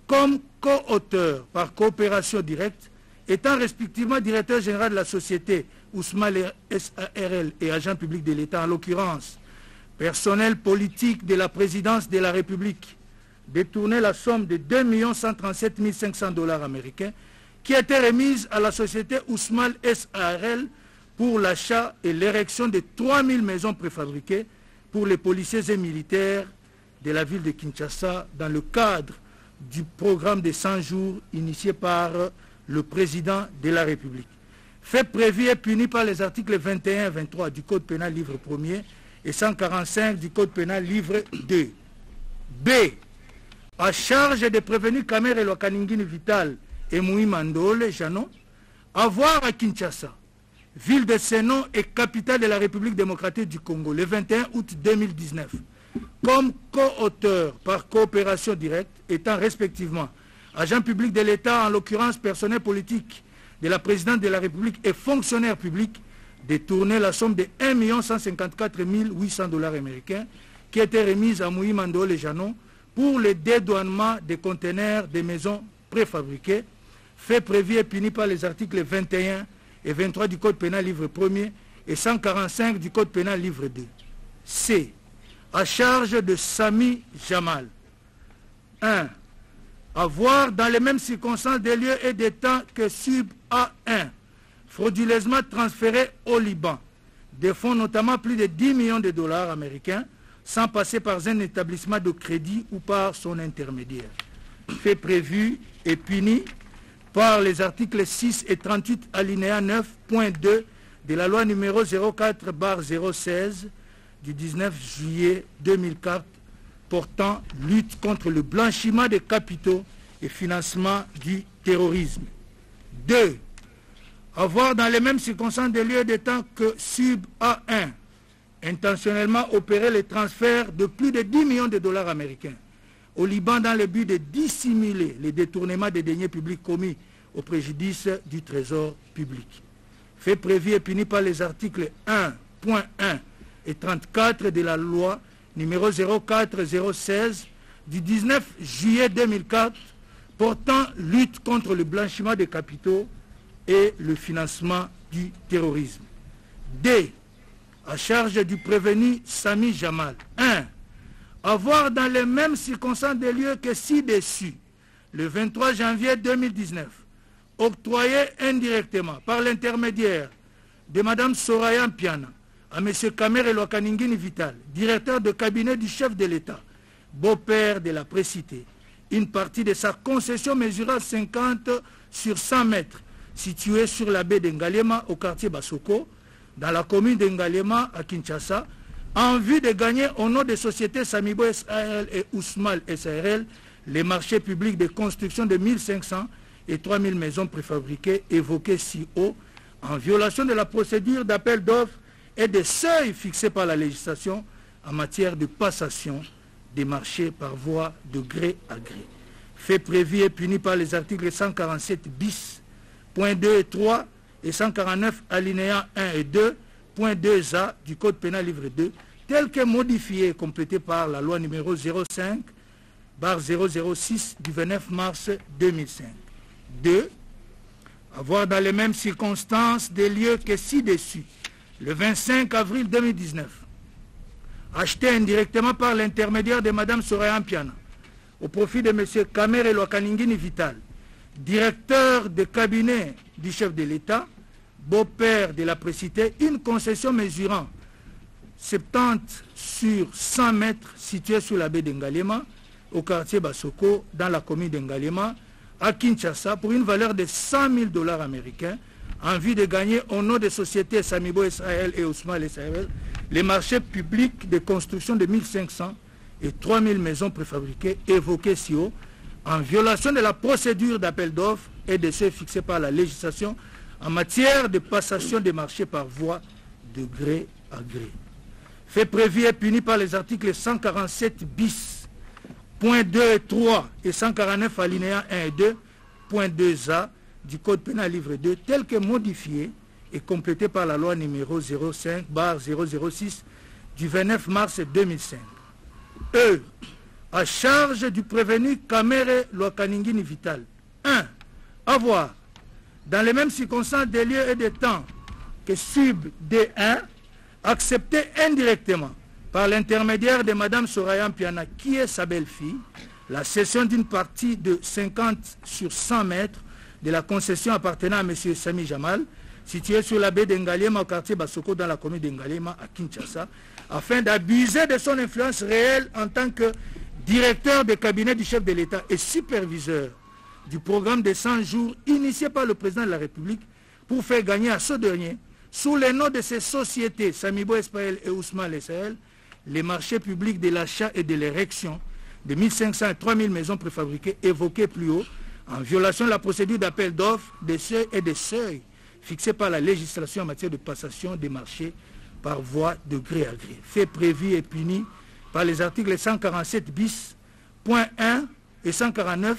Speaker 5: comme co-auteur par coopération directe, étant respectivement directeur général de la société Ousmane SARL et agent public de l'État, en l'occurrence personnel politique de la présidence de la République, détourner la somme de 2 137 500 dollars américains qui était remise à la société Ousmane SARL pour l'achat et l'érection de 3000 maisons préfabriquées pour les policiers et militaires de la ville de Kinshasa dans le cadre du programme de 100 jours initié par le président de la République. Fait prévu et puni par les articles 21 et 23 du Code pénal livre 1er et 145 du Code pénal livre 2. B. À charge des prévenus Kamere Lwakaningini Vital et Mouima Ndole Jano, avoir à Kinshasa, ville de Sénon et capitale de la République démocratique du Congo, le 21 août 2019, comme co-auteur par coopération directe, étant respectivement agent public de l'État, en l'occurrence personnel politique de la présidence de la République et fonctionnaire public, détourner la somme de 1 154 800 dollars américains qui était remise à Mouima Ndole Jano pour le dédouanement des conteneurs des maisons préfabriquées, fait prévu et puni par les articles 21 et 23 du Code pénal livre 1er et 145 du Code pénal livre 2. C. À charge de Sami Jamal. 1. Avoir dans les mêmes circonstances des lieux et des temps que sub A1, frauduleusement transféré au Liban, des fonds notamment plus de 10 millions de dollars américains, sans passer par un établissement de crédit ou par son intermédiaire. Fait prévu et puni par les articles 6 et 38 alinéa 9.2 de la loi numéro 04/016 du 19 juillet 2004 portant lutte contre le blanchiment des capitaux et financement du terrorisme. 2. Avoir dans les mêmes circonstances des lieux et des temps que sub A1 intentionnellement opéré les transferts de plus de 10 millions de dollars américains au Liban dans le but de dissimuler les détournements des deniers publics commis au préjudice du trésor public. Fait prévu et puni par les articles 1.1 et 34 de la loi numéro 04/016 du 19 juillet 2004 portant lutte contre le blanchiment des capitaux et le financement du terrorisme. D. À charge du prévenu Sami Jamal. 1. Avoir dans les mêmes circonstances des lieux que ci-dessus, le 23 janvier 2019, octroyé indirectement par l'intermédiaire de Mme Soraya Mpiana à M. Kamere Lwakaningini Vital, directeur de cabinet du chef de l'État, beau-père de la précitée, une partie de sa concession mesurant 50 sur 100 mètres, située sur la baie d'Engaliema au quartier Basoko, dans la commune d'Engaliema à Kinshasa, en vue de gagner au nom des sociétés Samibo SARL et Ousmal SARL les marchés publics de construction de 1500 et 3000 maisons préfabriquées évoquées si haut, en violation de la procédure d'appel d'offres et des seuils fixés par la législation en matière de passation des marchés par voie de gré à gré. Fait prévu et puni par les articles 147 bis, point 2 et 3 et 149 alinéas 1 et 2, point 2A du Code pénal livre 2, tel que modifié et complété par la loi numéro 05/006 du 29 mars 2005. 2. Avoir dans les mêmes circonstances des lieux que ci-dessus, le 25 avril 2019, acheté indirectement par l'intermédiaire de Mme Soraya Mpiana, au profit de M. Kamere Lwakaningini Vital, directeur de cabinet du chef de l'État, beau-père de la précitée, une concession mesurant 70 sur 100 mètres située sur la baie d'Engaliema, au quartier Basoko, dans la commune d'Engaliema, à Kinshasa, pour une valeur de 100 000 $ américains, en vue de gagner au nom des sociétés Samibo SARL et Ousmal SARL les marchés publics de construction de 1500 et 3000 maisons préfabriquées évoquées si haut, en violation de la procédure d'appel d'offres et de ceux fixés par la législation en matière de passation des marchés par voie de gré à gré. Fait prévu et puni par les articles 147 bis, point 2 et 3 et 149 alinéas 1 et 2, point 2A du Code pénal livre 2, tel que modifié et complété par la loi numéro 05/006 du 29 mars 2005. E. À charge du prévenu Kamere Lwakaningini Vital. 1. Avoir, dans les mêmes circonstances des lieux et des temps que sub D1, accepté indirectement par l'intermédiaire de Mme Soraya Mpiana, qui est sa belle-fille, la cession d'une partie de 50 sur 100 mètres de la concession appartenant à M. Sami Jamal, située sur la baie d'Engaliema au quartier Basoko dans la commune d'Engaliema à Kinshasa, afin d'abuser de son influence réelle en tant que directeur de cabinet du chef de l'État et superviseur du programme de 100 jours initié par le président de la République pour faire gagner à ce dernier, sous les noms de ces sociétés, Samibo SARL et Ousmal SARL, les marchés publics de l'achat et de l'érection de 1500 et 3000 maisons préfabriquées évoquées plus haut, en violation de la procédure d'appel d'offres, des seuils et des seuils fixés par la législation en matière de passation des marchés par voie de gré à gré. Fait prévu et puni par les articles 147 bis, point 1 et 149,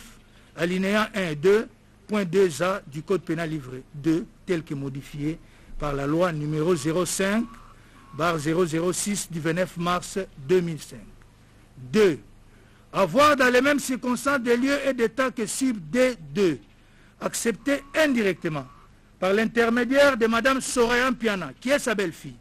Speaker 5: alinéas 1 et 2, point 2A du Code pénal livre 2, tel que modifié par la loi numéro 05/006 du 29 mars 2005. 2. Avoir dans les mêmes circonstances des lieux et des temps que sub D2, accepté indirectement par l'intermédiaire de Mme Soraya Mpiana, qui est sa belle-fille,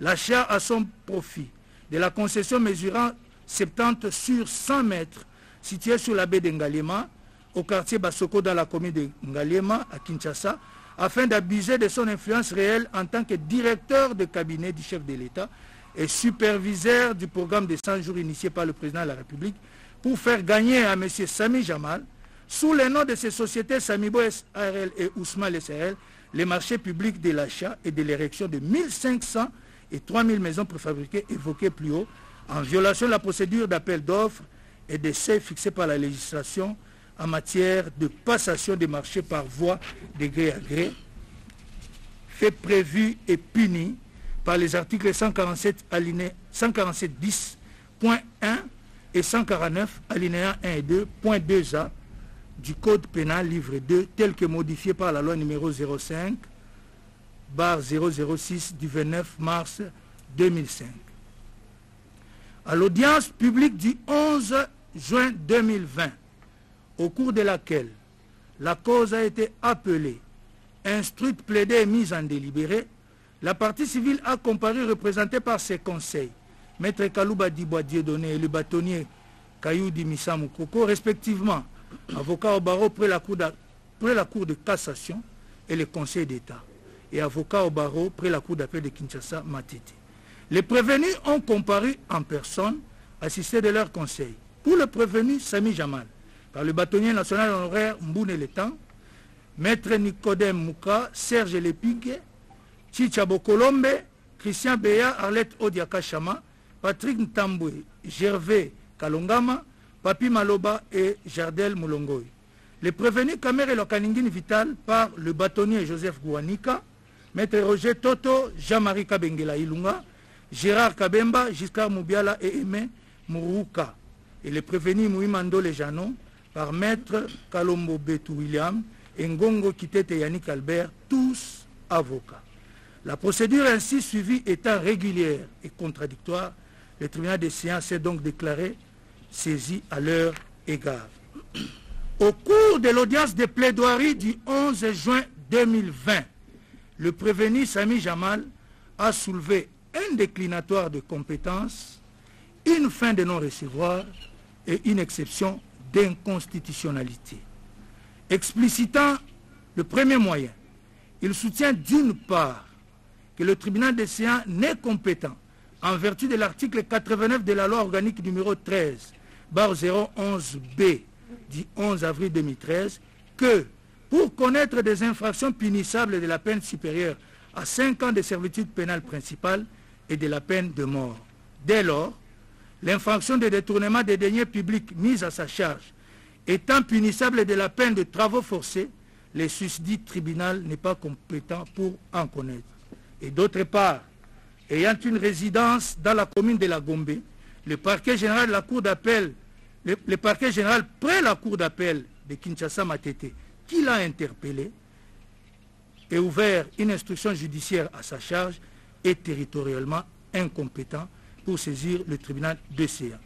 Speaker 5: l'achat à son profit de la concession mesurant 70 sur 100 mètres située sur la baie d'Engaliema, au quartier Basoko dans la commune d'Engaliema à Kinshasa, afin d'abuser de son influence réelle en tant que directeur de cabinet du chef de l'État et superviseur du programme de 100 jours initié par le président de la République pour faire gagner à M. Sami Jamal, sous les noms de ces sociétés Samibo SARL et Ousmal SARL, les marchés publics de l'achat et de l'érection de 1500 et 3000 maisons préfabriquées évoquées plus haut, en violation de la procédure d'appel d'offres et des seuils fixés par la législation en matière de passation des marchés par voie de gré à gré, fait prévu et puni par les articles 147 bis, point 1 et 149, alinéas 1 et 2, point 2A du Code pénal livre 2, tel que modifié par la loi numéro 05/006 du 29 mars 2005. À l'audience publique du 11 juin 2020, au cours de laquelle la cause a été appelée, instruite, plaidée et mise en délibéré, la partie civile a comparu représentée par ses conseils, Maître Kalouba Dibois Dieudonné et le bâtonnier Kayoudi Missa Moukoko, respectivement avocat au barreau près la cour de cassation et le Conseil d'État, et avocat au barreau près la cour d'appel de Kinshasa Matete. Les prévenus ont comparu en personne, assistés de leurs conseils. Pour le prévenu Sami Jamal, par le bâtonnier national honoraire Mboune Letan, Maître Nicodème Mouka, Serge Lepigue, Chicha Bokolombe, Christian Beya, Arlette Odiaka Chama, Patrick Ntambwe, Gervais Kalongama, Papi Maloba et Jardel Moulongoy. Les prévenus Kamere Lokaningini Vital par le bâtonnier Joseph Gouanika, Maître Roger Toto, Jean-Marie Kabengela Ilunga, Gérard Kabemba, Giscard Moubiala et Aimé Mourouka. Et les prévenus Mouimando Lejano par Maître Kalombo Betou William et Ngongo Kitete Yannick Albert, tous avocats. La procédure ainsi suivie étant régulière et contradictoire, le tribunal des séances s'est donc déclaré saisi à leur égard. Au cours de l'audience de plaidoirie du 11 juin 2020, le prévenu Sami Jamal a soulevé un déclinatoire de compétences, une fin de non-recevoir et une exception d'inconstitutionnalité. Explicitant le premier moyen, il soutient d'une part que le tribunal des séances n'est compétent en vertu de l'article 89 de la loi organique numéro 13/011B du 11 avril 2013 que pour connaître des infractions punissables de la peine supérieure à 5 ans de servitude pénale principale et de la peine de mort. Dès lors, l'infraction de détournement des deniers publics mise à sa charge étant punissable de la peine de travaux forcés, le susdit tribunal n'est pas compétent pour en connaître. Et d'autre part, ayant une résidence dans la commune de la Gombe, le parquet général de la cour d'appel, le parquet général près la cour d'appel de Kinshasa Matete, qui l'a interpellé et ouvert une instruction judiciaire à sa charge, est territorialement incompétent pour saisir le tribunal de séance.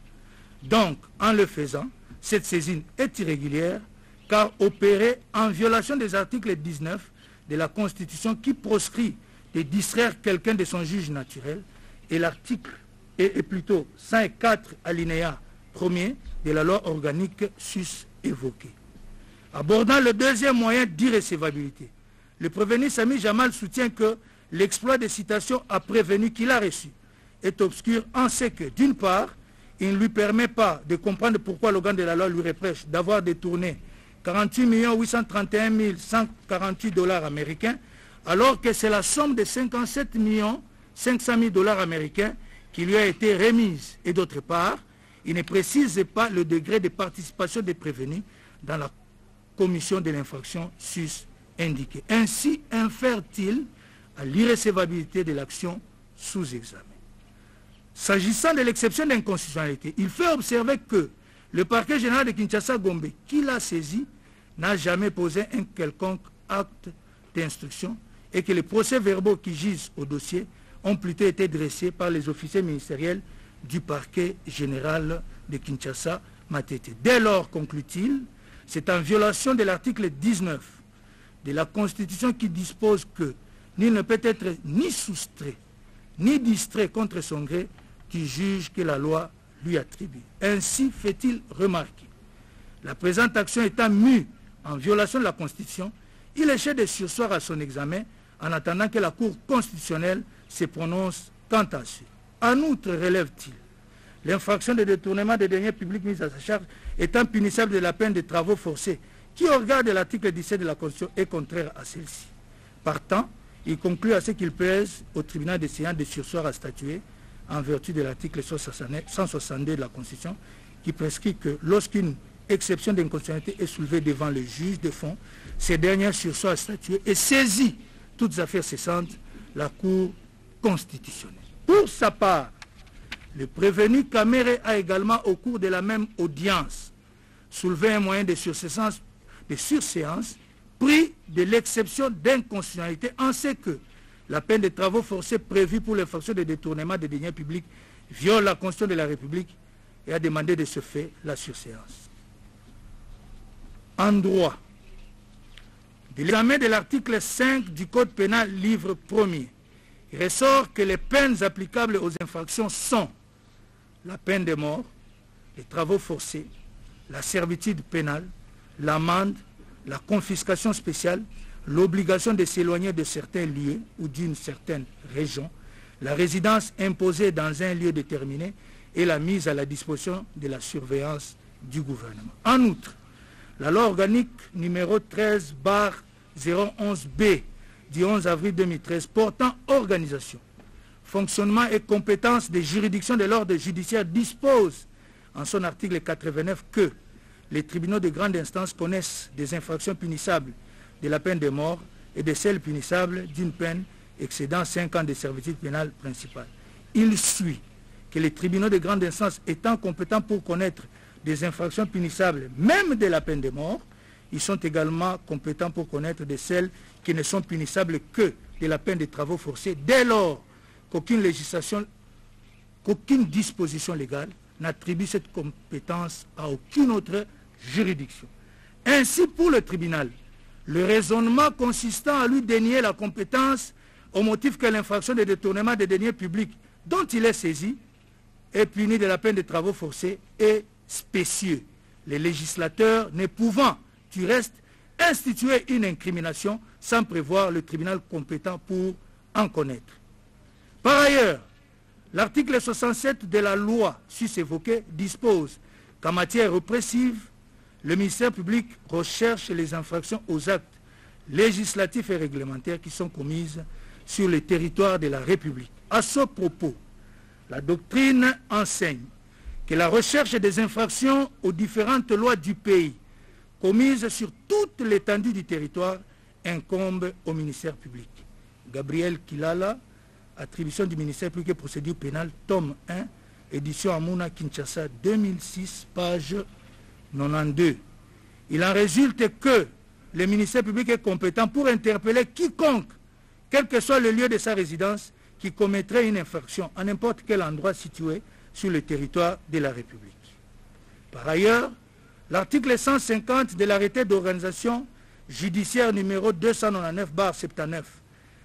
Speaker 5: Donc, en le faisant, cette saisine est irrégulière car opérée en violation des articles 19 de la Constitution qui proscrit de distraire quelqu'un de son juge naturel et l'article est plutôt 104 alinéa 1er de la loi organique sus évoquée. Abordant le deuxième moyen d'irrécevabilité, le prévenu Sami Jamal soutient que l'exploit des citations à prévenu qu'il a reçu est obscur en ce que, d'une part, il ne lui permet pas de comprendre pourquoi l'organe de la loi lui reproche d'avoir détourné 48 831 148 $ américains, alors que c'est la somme de 57 500 000 $ américains qui lui a été remise. Et d'autre part, il ne précise pas le degré de participation des prévenus dans la commission de l'infraction sus-indiquée. Ainsi infère-t-il à l'irrécevabilité de l'action sous examen. S'agissant de l'exception d'inconstitutionnalité, il fait observer que le parquet général de Kinshasa-Gombe, qui l'a saisi, n'a jamais posé un quelconque acte d'instruction et que les procès-verbaux qui gisent au dossier ont plutôt été dressés par les officiers ministériels du parquet général de Kinshasa-Matete. Dès lors, conclut-il, c'est en violation de l'article 19 de la Constitution qui dispose que nul ne peut être ni soustrait ni distrait contre son gré du juge que la loi lui attribue. Ainsi fait-il remarquer. La présente action étant mue en violation de la Constitution, il échappe de surseoir à son examen en attendant que la Cour constitutionnelle se prononce quant à ce. En outre, relève-t-il, l'infraction de détournement des deniers publics mise à sa charge étant punissable de la peine de travaux forcés, qui au regard de l'article 17 de la Constitution est contraire à celle-ci. Partant, il conclut à ce qu'il pèse au tribunal des séances de surseoir à statuer en vertu de l'article 162 de la Constitution qui prescrit que lorsqu'une exception d'inconstitutionnalité est soulevée devant le juge de fond, ces dernières sursoient à statuer et saisit toutes affaires cessantes la Cour constitutionnelle. Pour sa part, le prévenu Kamere a également au cours de la même audience soulevé un moyen de surséance pris de l'exception d'inconstitutionnalité en ce que la peine de travaux forcés prévue pour l'infraction de détournement des deniers publics viole la Constitution de la République et a demandé de ce fait la surséance. En droit, de l'examen de l'article 5 du Code pénal, livre 1er, il ressort que les peines applicables aux infractions sont la peine de mort, les travaux forcés, la servitude pénale, l'amende, la confiscation spéciale, l'obligation de s'éloigner de certains lieux ou d'une certaine région, la résidence imposée dans un lieu déterminé et la mise à la disposition de la surveillance du gouvernement. En outre, la loi organique numéro 13/011B du 11 avril 2013 portant organisation, fonctionnement et compétences des juridictions de l'ordre judiciaire dispose en son article 89 que les tribunaux de grande instance connaissent des infractions punissables de la peine de mort et de celles punissables d'une peine excédant 5 ans de servitude pénale principale. Il suit que les tribunaux de grande instance étant compétents pour connaître des infractions punissables, même de la peine de mort, ils sont également compétents pour connaître de celles qui ne sont punissables que de la peine de travaux forcés, dès lors qu'aucune législation, qu'aucune disposition légale n'attribue cette compétence à aucune autre juridiction. Ainsi, pour le tribunal, le raisonnement consistant à lui dénier la compétence au motif que l'infraction de détournement des deniers publics dont il est saisi est punie de la peine de travaux forcés est spécieux, les législateurs ne pouvant du reste instituer une incrimination sans prévoir le tribunal compétent pour en connaître. Par ailleurs, l'article 67 de la loi sus-évoquée dispose qu'en matière répressive, le ministère public recherche les infractions aux actes législatifs et réglementaires qui sont commises sur le territoire de la République. À ce propos, la doctrine enseigne que la recherche des infractions aux différentes lois du pays commises sur toute l'étendue du territoire incombe au ministère public. Gabriel Kilala, attribution du ministère public et procédure pénale, tome 1, édition Amouna Kinshasa 2006, page 92. Il en résulte que le ministère public est compétent pour interpeller quiconque, quel que soit le lieu de sa résidence, qui commettrait une infraction à n'importe quel endroit situé sur le territoire de la République. Par ailleurs, l'article 150 de l'arrêté d'organisation judiciaire numéro 299/79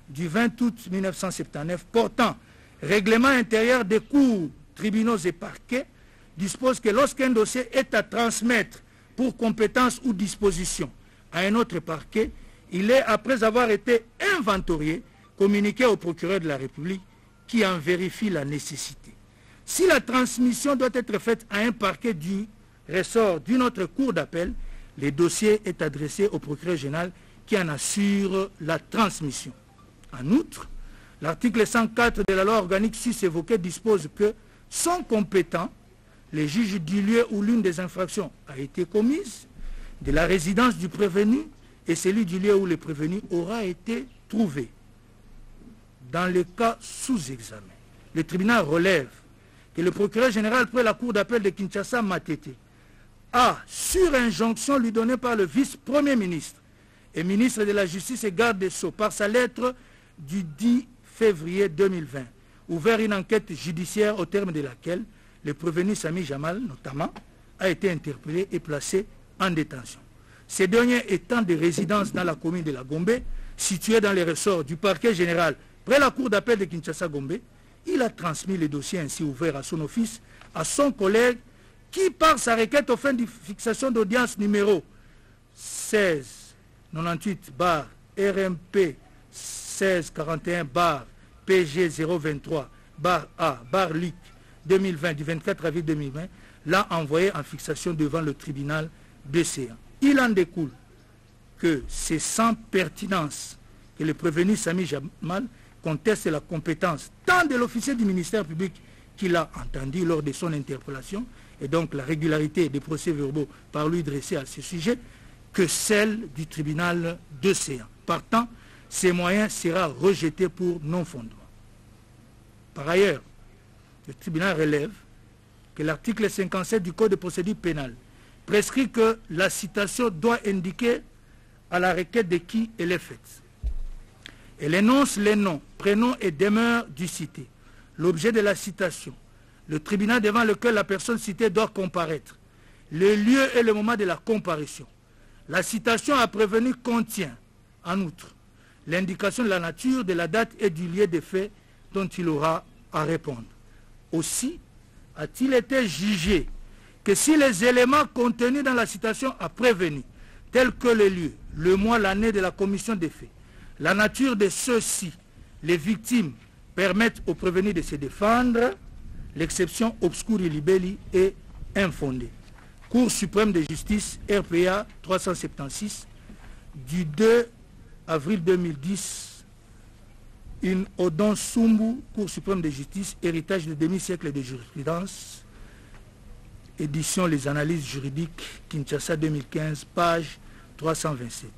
Speaker 5: du 20 août 1979 portant règlement intérieur des cours, tribunaux et parquets dispose que lorsqu'un dossier est à transmettre pour compétence ou disposition à un autre parquet, il est, après avoir été inventorié, communiqué au procureur de la République qui en vérifie la nécessité. Si la transmission doit être faite à un parquet du ressort d'une autre cour d'appel, le dossier est adressé au procureur général qui en assure la transmission. En outre, l'article 104 de la loi organique sus-évoquée dispose que sont compétents les juges du lieu où l'une des infractions a été commise, de la résidence du prévenu et celui du lieu où le prévenu aura été trouvé. Dans le cas sous examen, le tribunal relève que le procureur général près la cour d'appel de Kinshasa Matete a, sur injonction lui donnée par le vice-premier ministre et ministre de la Justice et garde des Sceaux, par sa lettre du 10 février 2020, ouvert une enquête judiciaire au terme de laquelle le prévenu Sami Jamal, notamment, a été interpellé et placé en détention. Ces derniers étant de résidence dans la commune de la Gombe, située dans les ressorts du parquet général près la cour d'appel de Kinshasa-Gombe, il a transmis le dossier ainsi ouvert à son office à son collègue qui, par sa requête aux fins de fixation d'audience numéro 1698/RMP 1641/PG 023/A/LUC 2020 du 24 avril 2020, l'a envoyé en fixation devant le tribunal de Séan. Il en découle que c'est sans pertinence que le prévenu Sami Jamal conteste la compétence tant de l'officier du ministère public qu'il a entendu lors de son interpellation, et donc la régularité des procès-verbaux par lui dressés à ce sujet, que celle du tribunal de Séan. Partant, ces moyens sera rejeté pour non-fondement. Par ailleurs, le tribunal relève que l'article 57 du Code de procédure pénale prescrit que la citation doit indiquer à la requête de qui elle est faite. Elle énonce les noms, prénoms et demeures du cité, l'objet de la citation, le tribunal devant lequel la personne citée doit comparaître, le lieu et le moment de la comparution. La citation à prévenu contient, en outre, l'indication de la nature, de la date et du lieu des faits dont il aura à répondre. Aussi, a-t-il été jugé que si les éléments contenus dans la citation à prévenu, tels que le lieu, le mois, l'année de la commission des faits, la nature de ceux-ci, les victimes, permettent au prévenu de se défendre, l'exception obscuri libelli est infondée. Cour suprême de justice, RPA 376, du 2 avril 2010, une Odon Sumbu, Cour suprême de justice, héritage de demi-siècle de jurisprudence, édition Les analyses juridiques, Kinshasa 2015, page 327.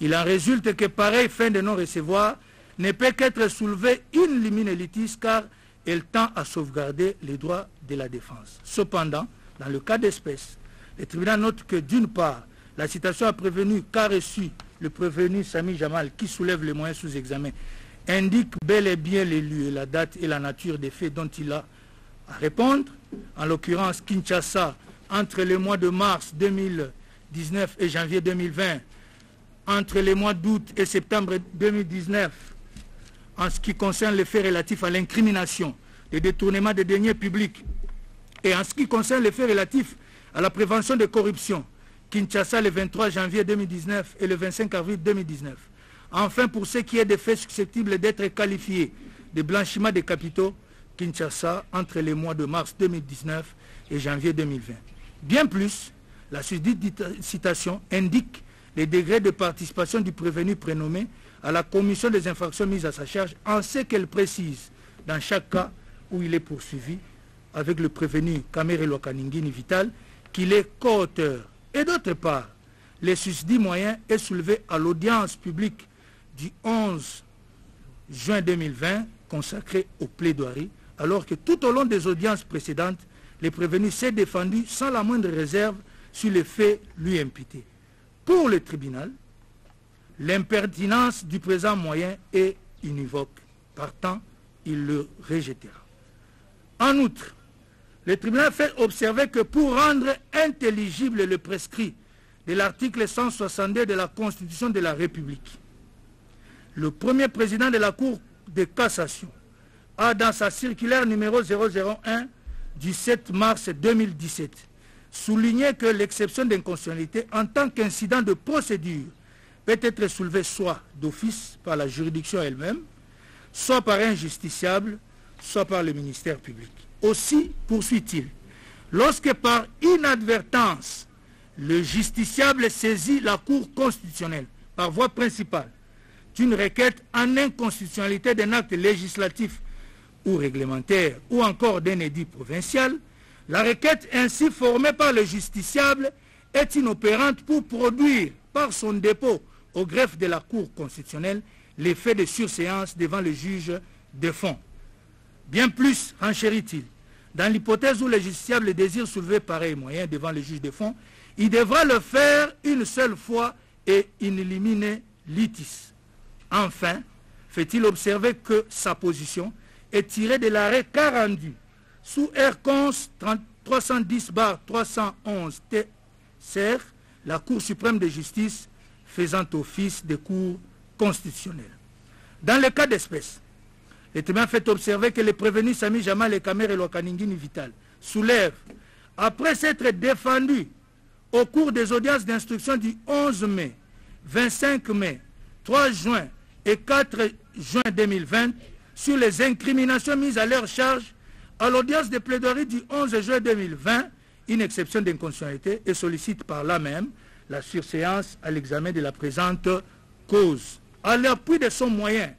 Speaker 5: Il en résulte que pareille fin de non-recevoir ne peut qu'être soulevée in limine litis car elle tend à sauvegarder les droits de la défense. Cependant, dans le cas d'espèce, le tribunal note que d'une part, la citation a prévenu qu'a reçu le prévenu Sami Jamal qui soulève les moyens sous examen indique bel et bien les lieux, la date et la nature des faits dont il a à répondre. En l'occurrence, Kinshasa, entre les mois de mars 2019 et janvier 2020, entre les mois d'août et septembre 2019, en ce qui concerne les faits relatifs à l'incrimination, le détournement des deniers publics, et en ce qui concerne les faits relatifs à la prévention de corruption, Kinshasa le 23 janvier 2019 et le 25 avril 2019. Enfin, pour ce qui est des faits susceptibles d'être qualifiés de blanchiment des capitaux, Kinshasa entre les mois de mars 2019 et janvier 2020. Bien plus, la susdite citation indique les degrés de participation du prévenu prénommé à la commission des infractions mises à sa charge, en ce qu'elle précise dans chaque cas où il est poursuivi avec le prévenu Kamere Lokaningini Vital qu'il est co-auteur. Et d'autre part, les susdits moyens est soulevé à l'audience publique du 11 juin 2020 consacrée aux plaidoiries, alors que tout au long des audiences précédentes, les prévenus s'est défendu sans la moindre réserve sur les faits lui imputés. Pour le tribunal, l'impertinence du présent moyen est univoque. Partant, il le rejettera. En outre, le tribunal fait observer que pour rendre intelligible le prescrit de l'article 162 de la Constitution de la République, le premier président de la Cour de cassation a, dans sa circulaire numéro 001 du 7 mars 2017, souligné que l'exception d'inconstitutionnalité en tant qu'incident de procédure peut être soulevée soit d'office par la juridiction elle-même, soit par un justiciable, soit par le ministère public. Aussi, poursuit-il, lorsque par inadvertance, le justiciable saisit la Cour constitutionnelle par voie principale d'une requête en inconstitutionnalité d'un acte législatif ou réglementaire ou encore d'un édit provincial, la requête ainsi formée par le justiciable est inopérante pour produire par son dépôt au greffe de la Cour constitutionnelle l'effet de surséance devant le juge de fond. Bien plus, renchérit-il, dans l'hypothèse où le justiciable désire soulever pareil moyen devant le juge de fond, il devra le faire une seule fois et in limine litis. Enfin, fait-il observer que sa position est tirée de l'arrêt qu'a rendu sous R-Cons 310/311 TCR, la Cour suprême de justice faisant office de cour constitutionnelle. Dans le cas d'espèce, le tribunal fait observer que les prévenus Sami Jamal et Kamere Lokaningini Vital soulèvent, après s'être défendus au cours des audiences d'instruction du 11 mai, 25 mai, 3 juin et 4 juin 2020, sur les incriminations mises à leur charge, à l'audience de plaidoirie du 11 juin 2020, une exception d'inconstitutionnalité et sollicite par là même la surséance à l'examen de la présente cause. À l'appui de son moyen,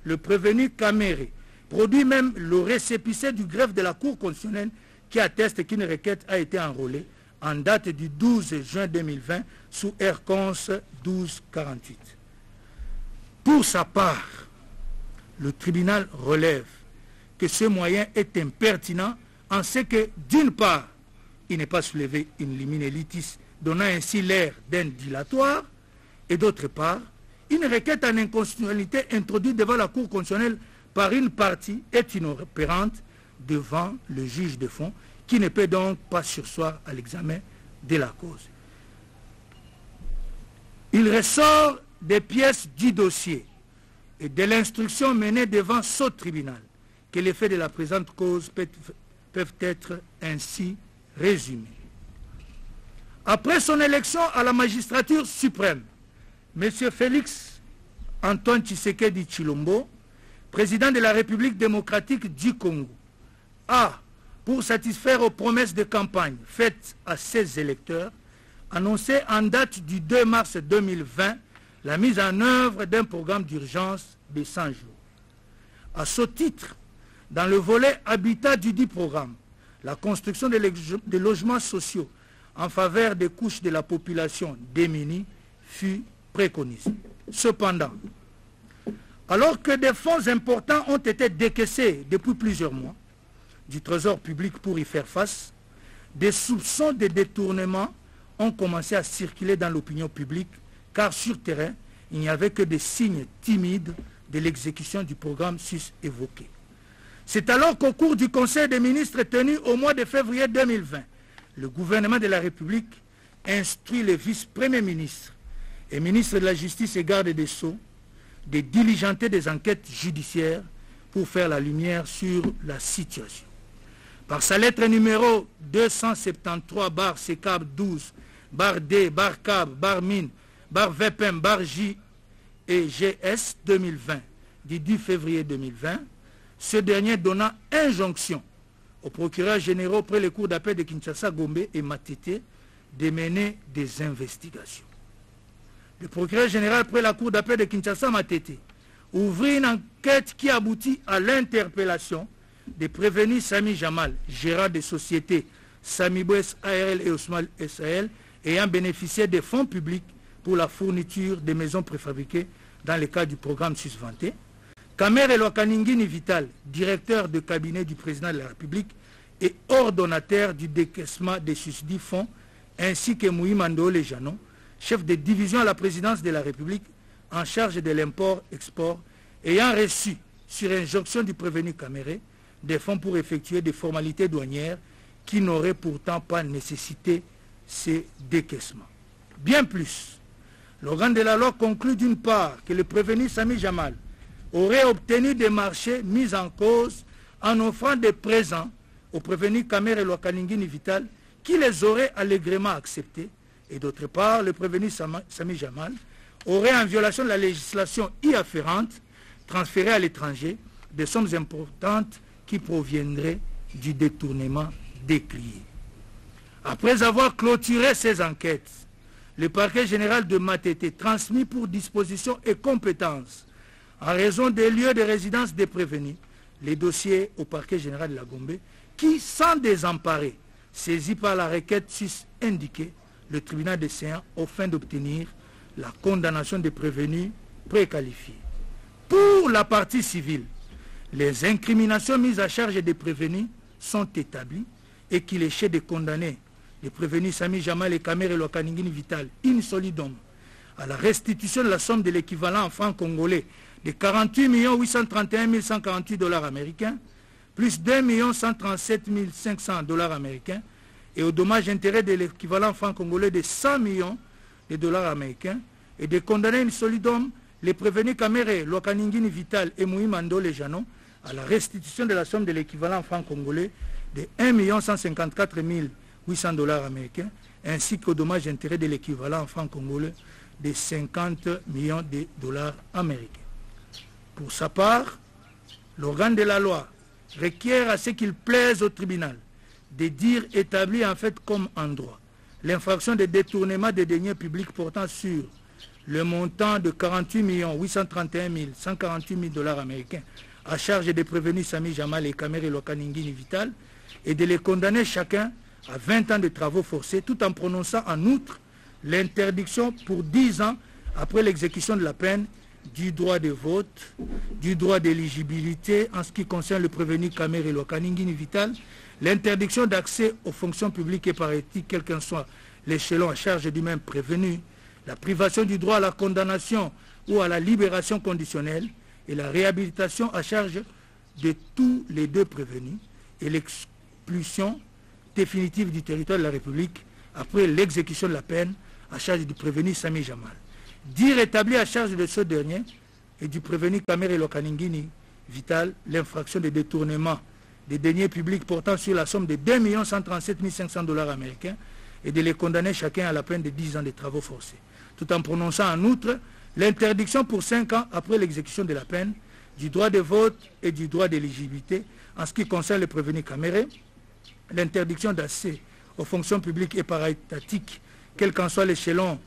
Speaker 5: le prévenu Kamere produit même le récépissé du greffe de la Cour constitutionnelle qui atteste qu'une requête a été enrôlée en date du 12 juin 2020 sous R-Cons 1248. Pour sa part, le tribunal relève que ce moyen est impertinent en ce que, d'une part, il n'est pas soulevé in limine litis, donnant ainsi l'air d'un dilatoire, et d'autre part, une requête en inconstitutionnalité introduite devant la Cour constitutionnelle par une partie est inopérante devant le juge de fond, qui ne peut donc pas surseoir à l'examen de la cause. Il ressort des pièces du dossier et de l'instruction menée devant ce tribunal que les faits de la présente cause peuvent être ainsi résumés. Après son élection à la magistrature suprême, M. Félix Antoine Tshisekedi Tshilombo, président de la République démocratique du Congo, a, pour satisfaire aux promesses de campagne faites à ses électeurs, annoncé en date du 2 mars 2020 la mise en œuvre d'un programme d'urgence de 100 jours. À ce titre, dans le volet habitat du dit programme, la construction de logements sociaux en faveur des couches de la population démunies fut préconisée. Cependant, alors que des fonds importants ont été décaissés depuis plusieurs mois du Trésor public pour y faire face, des soupçons de détournement ont commencé à circuler dans l'opinion publique, car sur terrain, il n'y avait que des signes timides de l'exécution du programme sus-évoqué. C'est alors qu'au cours du Conseil des ministres tenu au mois de février 2020, le gouvernement de la République instruit le vice-premier ministre et ministre de la Justice et garde des Sceaux de diligenter des enquêtes judiciaires pour faire la lumière sur la situation. Par sa lettre numéro 273/12/D/CAB/VPM/J et GS 2020 du 10 février 2020, ce dernier donna injonction aux procureurs généraux près les cours d'appel de Kinshasa, Gombe et Matete de mener des investigations. Le procureur général près la cour d'appel de Kinshasa, Matete, ouvrit une enquête qui aboutit à l'interpellation des prévenus Sami Jamal, gérant des sociétés Samibwes ARL et Osmal SAL, ayant bénéficié des fonds publics pour la fourniture des maisons préfabriquées dans le cadre du programme susvanté. Kamere Lwakaningini Vital, directeur de cabinet du président de la République et ordonnateur du décaissement des susdits fonds, ainsi que Mouimando Lejano, chef de division à la présidence de la République en charge de l'import-export, ayant reçu, sur injonction du prévenu Kamere, des fonds pour effectuer des formalités douanières qui n'auraient pourtant pas nécessité ces décaissements. Bien plus, l'organe de la loi conclut d'une part que le prévenu Sami Jamal aurait obtenu des marchés mis en cause en offrant des présents au prévenu Kamere Lwakaningini Vital qui les aurait allègrement acceptés, et d'autre part, le prévenu Sami Jamal aurait, en violation de la législation y afférente, transféré à l'étranger des sommes importantes qui proviendraient du détournement décrié. Après avoir clôturé ces enquêtes, le parquet général de Matete transmis pour disposition et compétence, en raison des lieux de résidence des prévenus, les dossiers au parquet général de la Gombe, qui, sans désemparer, saisi par la requête sus-indiquée, le tribunal des séances au fin d'obtenir la condamnation des prévenus préqualifiés. Pour la partie civile, les incriminations mises à charge des prévenus sont établies et qu'il est chez de condamner les prévenus Sami Jamal et Kamere Lwakaningini Vital in solidum à la restitution de la somme de l'équivalent en francs congolais de 48 831 148 $ américains, plus 2 137 500 $ américains, et au dommage intérêt de l'équivalent franc congolais de 100 millions de dollars américains, et de condamner in solidum les prévenus Kamere Lwakaningini Vital et Mouimando Lejano à la restitution de la somme de l'équivalent franc congolais de 1 154 800 $ américains, ainsi qu'au dommage intérêt de l'équivalent franc congolais de 50 millions de dollars américains. Pour sa part, l'organe de la loi requiert à ce qu'il plaise au tribunal de dire établi en fait comme en droit l'infraction de détournement des deniers publics portant sur le montant de 48 831 148 $ américains à charge des prévenus Sami Jamal et Kamere Lwakaningini Vital, et de les condamner chacun à 20 ans de travaux forcés, tout en prononçant en outre l'interdiction pour 10 ans après l'exécution de la peine du droit de vote, du droit d'éligibilité en ce qui concerne le prévenu Kamere Lwakaningini Vital, l'interdiction d'accès aux fonctions publiques et par éthique, quel qu'en soit l'échelon à charge du même prévenu, la privation du droit à la condamnation ou à la libération conditionnelle et la réhabilitation à charge de tous les deux prévenus et l'expulsion définitive du territoire de la République après l'exécution de la peine à charge du prévenu Sami Jamal. Dire établi à charge de ce dernier et du prévenu Kamere Lwakaningini Vital l'infraction de détournement des deniers publics portant sur la somme de 2 137 500 $ américains et de les condamner chacun à la peine de 10 ans de travaux forcés, tout en prononçant en outre l'interdiction pour 5 ans après l'exécution de la peine du droit de vote et du droit d'éligibilité en ce qui concerne les prévenus camérés, l'interdiction d'accès aux fonctions publiques et paraétatiques, quel qu'en soit l'échelon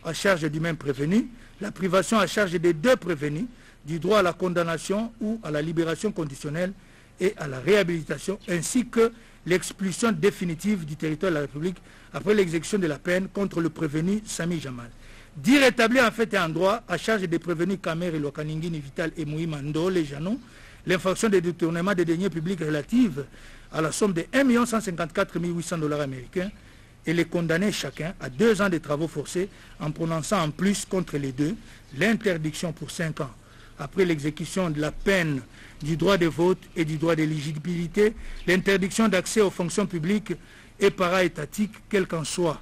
Speaker 5: à charge du même prévenu, la privation à charge des deux prévenus, du droit à la condamnation ou à la libération conditionnelle et à la réhabilitation, ainsi que l'expulsion définitive du territoire de la République après l'exécution de la peine contre le prévenu Sami Jamal. D'y rétablir en fait et en droit à charge des prévenus Kamere, Lokaningini, Vital et Moïma Ndole Janon l'infraction de détournement des deniers publics relative à la somme de 1 154 800 $ américains et les condamner chacun à 2 ans de travaux forcés en prononçant en plus contre les deux l'interdiction pour 5 ans après l'exécution de la peine du droit de vote et du droit d'éligibilité, l'interdiction d'accès aux fonctions publiques et paraétatiques, quel qu'en soit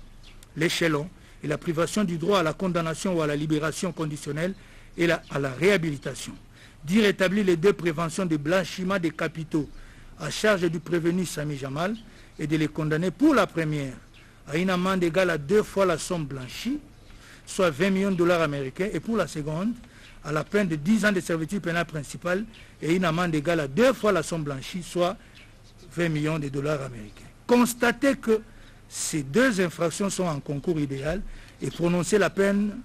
Speaker 5: l'échelon, et la privation du droit à la condamnation ou à la libération conditionnelle et à la réhabilitation. D'y rétablir les deux préventions de blanchiment des capitaux à charge du prévenu Sami Jamal et de les condamner pour la première à une amende égale à 2 fois la somme blanchie, soit 20 millions de $ américains, et pour la seconde, à la peine de 10 ans de servitude pénale principale et une amende égale à 2 fois la somme blanchie, soit 20 millions de $ américains. Constatez que ces deux infractions sont en concours idéal et prononcez la peine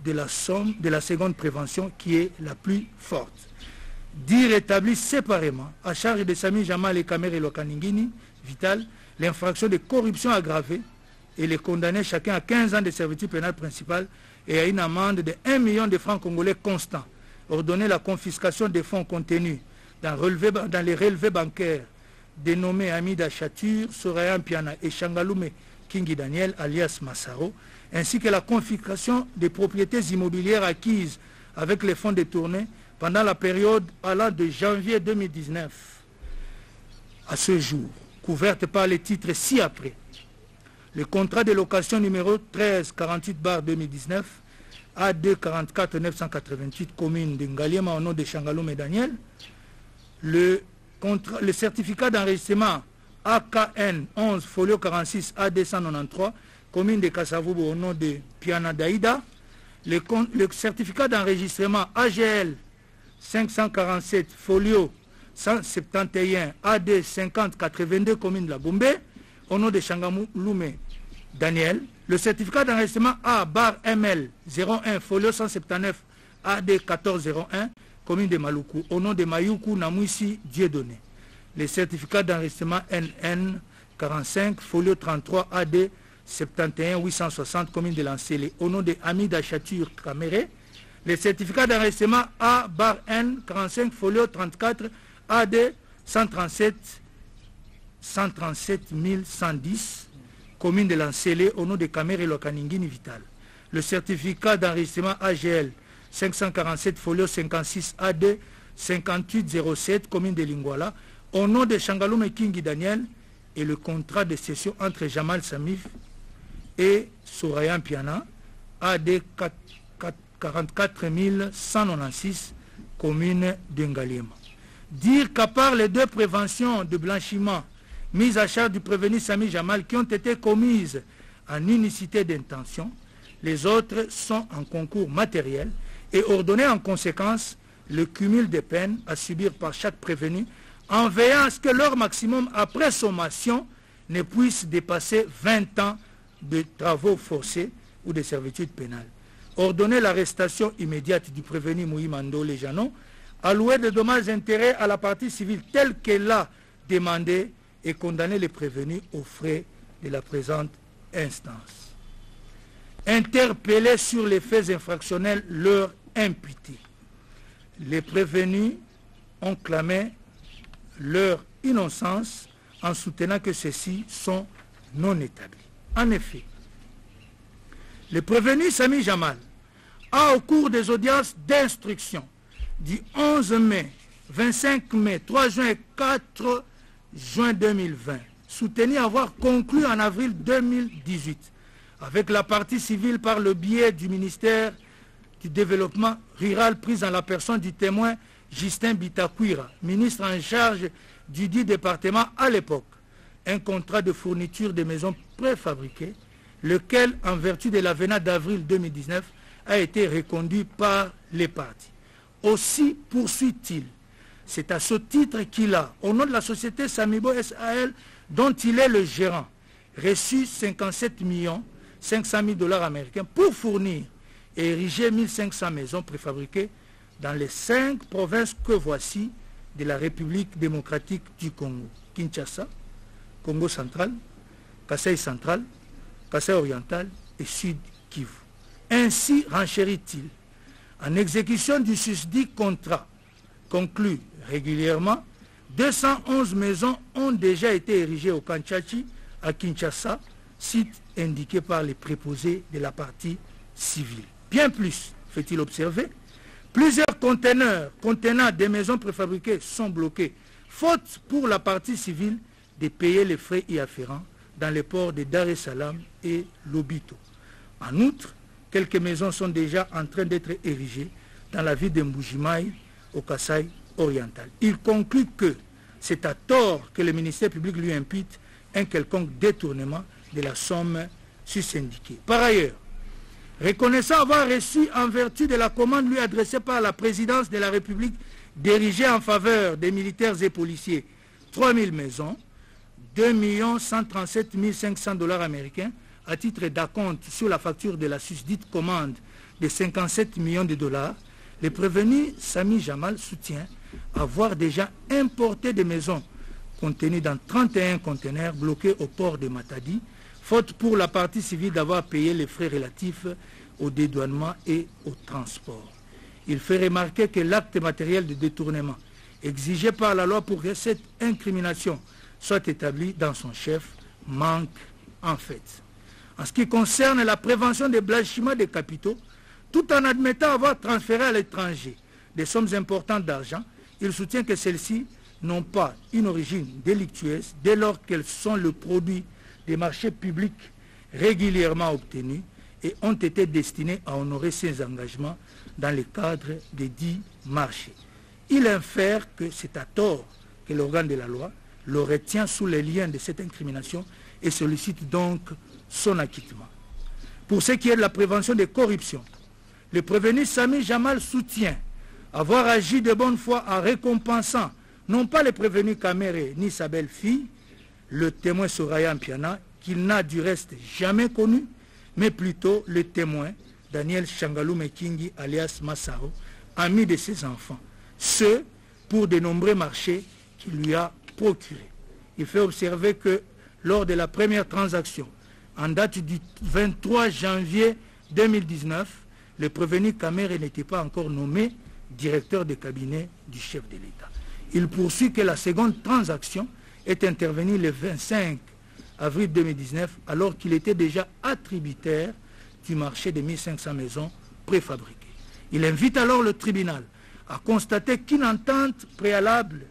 Speaker 5: de la somme de la seconde prévention qui est la plus forte. D'y rétablir séparément, à charge de Sami Jamal et Kamere Lokaningini, Vital, l'infraction de corruption aggravée et les condamner chacun à 15 ans de servitude pénale principale et à une amende de 1 million de francs congolais constants. Ordonner la confiscation des fonds contenus dans les relevés bancaires dénommés Amida Chatur, Sorayan Piana et Shangalume Kingi Daniel alias Massaro, ainsi que la confiscation des propriétés immobilières acquises avec les fonds détournés pendant la période allant de janvier 2019 à ce jour, couverte par les titres ci-après. Le contrat de location numéro 1348/2019 A2 44 988 commune de Ngaliema au nom de Shangalume Daniel, le certificat d'enregistrement AKN 11 folio 46 A293 commune de Kasavubo au nom de Piana Daïda, le certificat d'enregistrement AGL 547 folio 171 AD 5082 commune de la Gombe au nom de Shangalume Daniel, le certificat d'enregistrement A/ML 01 folio 179 AD 1401 commune de Maluku au nom de Mayuku Namwisi Dieudonné, le certificat d'enregistrement NN 45 folio 33 AD 71 860 commune de Lancélé au nom de Amida Chatur Kamere, le certificat d'enregistrement A/N 45 folio 34 AD 137 110 commune de Lancélé au nom de Kamere Lokaningini Vital, le certificat d'enregistrement AGL 547 folio 56 AD 5807 commune de Lingwala au nom de Shangalume Kingi Daniel et le contrat de cession entre Jamal Samif et Sorayan Piana AD 44 196 commune de Ngaliema. Dire qu'à part les deux préventions de blanchiment mises à charge du prévenu Sami Jamal qui ont été commises en unicité d'intention, les autres sont en concours matériel et ordonner en conséquence le cumul des peines à subir par chaque prévenu en veillant à ce que leur maximum après sommation ne puisse dépasser 20 ans de travaux forcés ou de servitude pénale. Ordonner l'arrestation immédiate du prévenu Moïma Ndole Janon, allouer des dommages et intérêts à la partie civile telle qu'elle l'a demandé et condamner les prévenus aux frais de la présente instance. Interpeller sur les faits infractionnels leur imputés. Les prévenus ont clamé leur innocence en soutenant que ceux-ci sont non établis. En effet, le prévenu Sami Jamal a au cours des audiences d'instruction du 11 mai, 25 mai, 3 juin et 4 juin 2020, soutenu avoir conclu en avril 2018 avec la partie civile par le biais du ministère du Développement rural prise en la personne du témoin Justin Bitakwira, ministre en charge du dit département à l'époque, un contrat de fourniture de maisons préfabriquées, lequel, en vertu de l'avenant d'avril 2019, a été reconduit par les parties. Aussi poursuit-il. C'est à ce titre qu'il a, au nom de la société Samibo SAL, dont il est le gérant, reçu 57 500 000 $ américains pour fournir et ériger 1500 maisons préfabriquées dans les 5 provinces que voici de la République démocratique du Congo. Kinshasa, Congo central, Kasaï central, Kasaï oriental et Sud Kivu. Ainsi renchérit-il. En exécution du susdit contrat conclu régulièrement, 211 maisons ont déjà été érigées au Kanchachi, à Kinshasa, site indiqué par les préposés de la partie civile. Bien plus, fait-il observer, plusieurs conteneurs contenant des maisons préfabriquées sont bloqués, faute pour la partie civile de payer les frais y afférents dans les ports de Dar es Salaam et Lobito. En outre, quelques maisons sont déjà en train d'être érigées dans la ville de Mbujimaï, au Kasaï oriental. Il conclut que c'est à tort que le ministère public lui impute un quelconque détournement de la somme sus-indiquée. Par ailleurs, reconnaissant avoir reçu en vertu de la commande lui adressée par la présidence de la République d'ériger en faveur des militaires et policiers 3000 maisons, 2 137 500 $ américains à titre d'acompte sur la facture de la susdite commande de 57 millions de $, le prévenu Sami Jamal soutient avoir déjà importé des maisons contenues dans 31 conteneurs bloqués au port de Matadi, faute pour la partie civile d'avoir payé les frais relatifs au dédouanement et au transport. Il fait remarquer que l'acte matériel de détournement exigé par la loi pour que cette incrimination soit établie dans son chef manque en fait. En ce qui concerne la prévention des blanchiments des capitaux, tout en admettant avoir transféré à l'étranger des sommes importantes d'argent, il soutient que celles-ci n'ont pas une origine délictueuse dès lors qu'elles sont le produit des marchés publics régulièrement obtenus et ont été destinées à honorer ses engagements dans le cadre des dits marchés. Il infère que c'est à tort que l'organe de la loi le retient sous les liens de cette incrimination et sollicite donc son acquittement. Pour ce qui est de la prévention des corruptions, le prévenu Sami Jamal soutient avoir agi de bonne foi en récompensant non pas le prévenu Kamere ni sa belle-fille, le témoin Soraya Mpiana, qu'il n'a du reste jamais connu, mais plutôt le témoin Daniel Changalou Mekingi alias Massaro, ami de ses enfants, ce pour de nombreux marchés qu'il lui a procurés. Il fait observer que lors de la première transaction, en date du 23 janvier 2019, le prévenu Kamere n'était pas encore nommé directeur de cabinet du chef de l'État. Il poursuit que la seconde transaction est intervenue le 25 avril 2019, alors qu'il était déjà attributaire du marché de 1500 maisons préfabriquées. Il invite alors le tribunal à constater qu'une entente préalable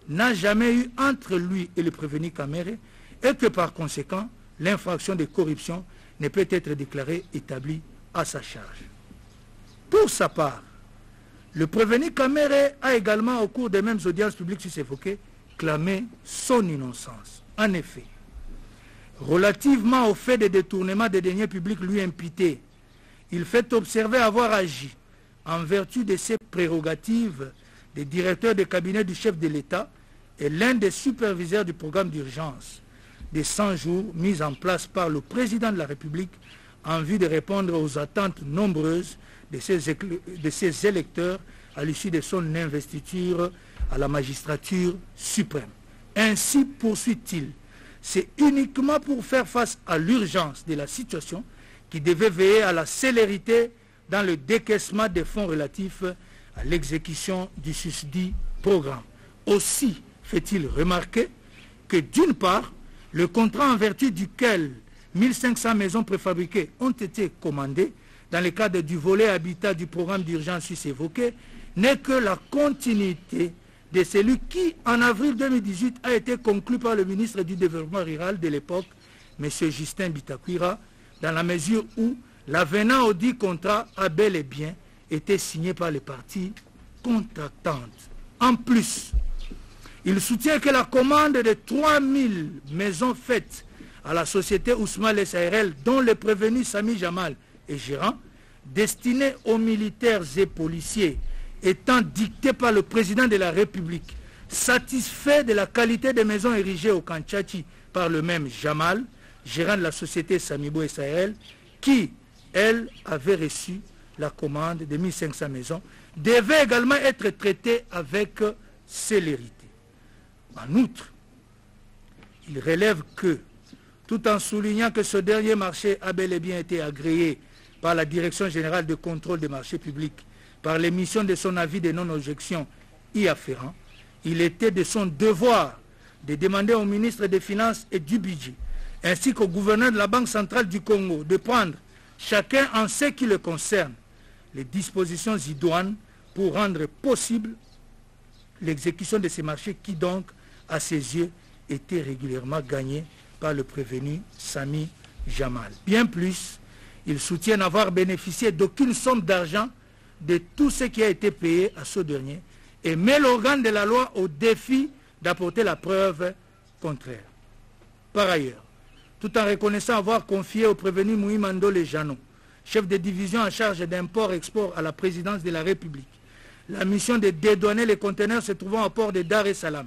Speaker 5: n'a jamais eu entre lui et le prévenu Kamere et que par conséquent, l'infraction de corruption ne peut être déclarée établie à sa charge. Pour sa part, le prévenu Kamere a également, au cours des mêmes audiences publiques évoquées, clamé son innocence. En effet, relativement au fait de détournement des deniers publics lui imputés, il fait observer avoir agi en vertu de ses prérogatives de directeur de cabinet du chef de l'État et l'un des superviseurs du programme d'urgence des 100 jours mis en place par le président de la République en vue de répondre aux attentes nombreuses de ses électeurs à l'issue de son investiture à la magistrature suprême. Ainsi poursuit-il, c'est uniquement pour faire face à l'urgence de la situation qui devait veiller à la célérité dans le décaissement des fonds relatifs à l'exécution du susdit programme. Aussi fait-il remarquer que d'une part, le contrat en vertu duquel 1500 maisons préfabriquées ont été commandées dans le cadre du volet habitat du programme d'urgence évoqué n'est que la continuité de celui qui, en avril 2018, a été conclu par le ministre du Développement rural de l'époque, M. Justin Bitakwira, dans la mesure où l'avenant au dit contrat a bel et bien été signé par les parties contractantes. En plus, il soutient que la commande de 3000 maisons faites à la société Ousmane SARL, dont le prévenu Sami Jamal est gérant, destinées aux militaires et policiers étant dictée par le président de la République, satisfait de la qualité des maisons érigées au Kanchachi par le même Jamal, gérant de la société Samibo Sahel, qui, elle, avait reçu la commande de 1500 maisons, devait également être traitée avec célérité. En outre, il relève que, tout en soulignant que ce dernier marché a bel et bien été agréé par la Direction générale de contrôle des marchés publics, par l'émission de son avis de non-objection y afférent, il était de son devoir de demander au ministre des Finances et du Budget, ainsi qu'au gouverneur de la Banque centrale du Congo, de prendre, chacun en ce qui le concerne, les dispositions idoines pour rendre possible l'exécution de ces marchés qui donc, à ses yeux, étaient régulièrement gagnés par le prévenu Sami Jamal. Bien plus, il soutient n'avoir bénéficié d'aucune somme d'argent de tout ce qui a été payé à ce dernier et met l'organe de la loi au défi d'apporter la preuve contraire. Par ailleurs, tout en reconnaissant avoir confié au prévenu Mouimando Lejano, chef de division en charge d'import-export à la présidence de la République, la mission de dédouaner les conteneurs se trouvant au port de Dar es Salaam,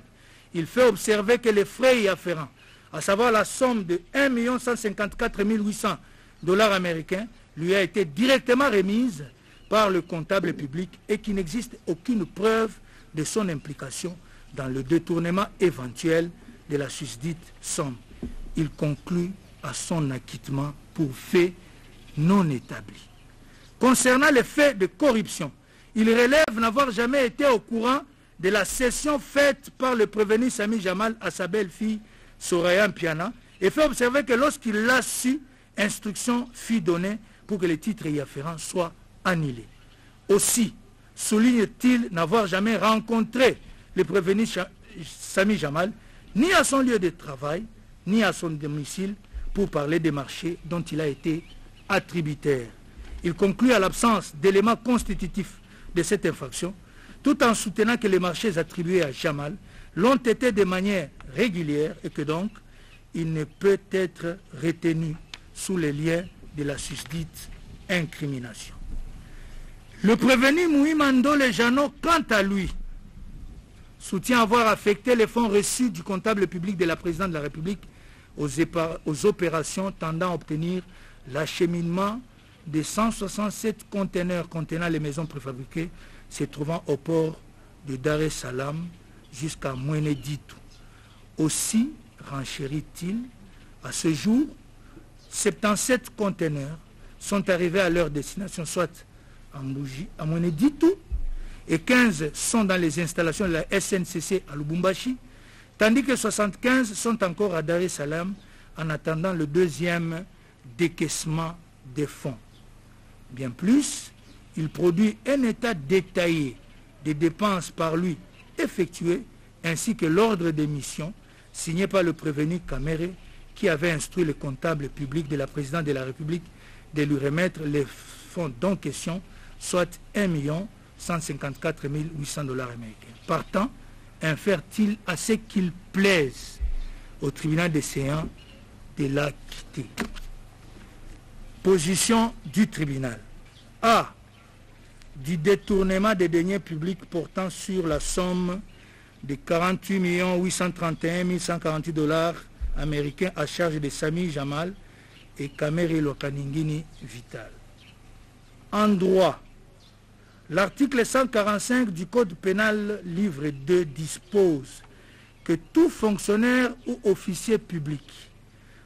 Speaker 5: il fait observer que les frais y afférents, à savoir la somme de 1 154 800 $ américains, lui a été directement remise par le comptable public et qu'il n'existe aucune preuve de son implication dans le détournement éventuel de la susdite somme. Il conclut à son acquittement pour fait non établi. Concernant les faits de corruption, il relève n'avoir jamais été au courant de la cession faite par le prévenu Sami Jamal à sa belle-fille Soraya Mpiana et fait observer que lorsqu'il l'a su, instruction fut donnée pour que les titres y afférents soient annulés. Aussi, souligne-t-il n'avoir jamais rencontré le prévenu Sami Jamal, ni à son lieu de travail, ni à son domicile, pour parler des marchés dont il a été attributaire. Il conclut à l'absence d'éléments constitutifs de cette infraction, tout en soutenant que les marchés attribués à Jamal l'ont été de manière régulière et que donc il ne peut être retenu sous les liens de la susdite incrimination. Le prévenu Mouimando Lejano, quant à lui, soutient avoir affecté les fonds reçus du comptable public de la présidente de la République aux opérations tendant à obtenir l'acheminement de 167 conteneurs contenant les maisons préfabriquées se trouvant au port de Dar es Salaam jusqu'à Mweneditu. Aussi, renchérit-il, à ce jour, 77 conteneurs sont arrivés à leur destination, soit à Mweneditu, et 15 sont dans les installations de la SNCC à Lubumbashi, tandis que 75 sont encore à Dar es Salaam en attendant le deuxième décaissement des fonds. Bien plus, il produit un état détaillé des dépenses par lui effectuées ainsi que l'ordre d'émission signé par le prévenu Kamere qui avait instruit le comptable public de la présidente de la République de lui remettre les fonds en question, soit 1 154 800 $ américains. Partant, infère-t-il à ce qu'il plaise au tribunal des séants de l'acquitter. Position du tribunal. A. Du détournement des deniers publics portant sur la somme de 48 831 148 $ américains à charge de Sami Jamal et Kamere Lokaningini Vital. En droit, l'article 145 du Code pénal, livre 2, dispose que tout fonctionnaire ou officier public,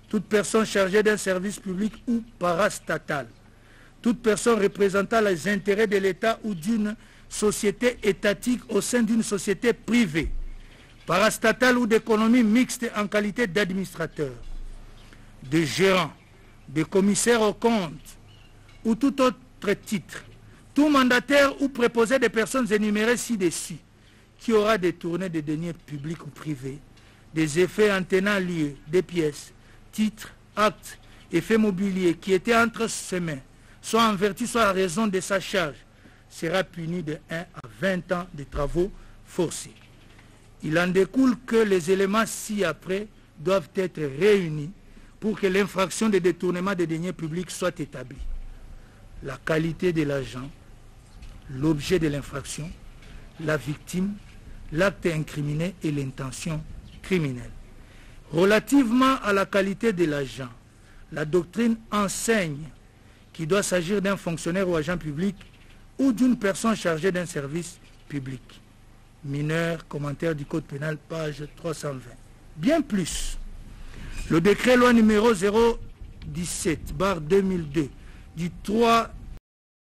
Speaker 5: toute personne chargée d'un service public ou parastatal, toute personne représentant les intérêts de l'État ou d'une société étatique au sein d'une société privée, parastatale ou d'économie mixte en qualité d'administrateur, de gérant, de commissaire aux comptes ou tout autre titre, tout mandataire ou préposé des personnes énumérées ci-dessus, qui aura détourné des deniers publics ou privés, des effets en tenant lieu, des pièces, titres, actes, effets mobiliers qui étaient entre ses mains, soit en vertu, soit en raison de sa charge, sera puni de 1 à 20 ans de travaux forcés. Il en découle que les éléments ci-après doivent être réunis pour que l'infraction de détournement des deniers publics soit établie. La qualité de l'agent, l'objet de l'infraction, la victime, l'acte incriminé et l'intention criminelle. Relativement à la qualité de l'agent, la doctrine enseigne qu'il doit s'agir d'un fonctionnaire ou agent public ou d'une personne chargée d'un service public. Mineur, commentaire du Code pénal, page 320. Bien plus, le décret loi numéro 017/2002 du 3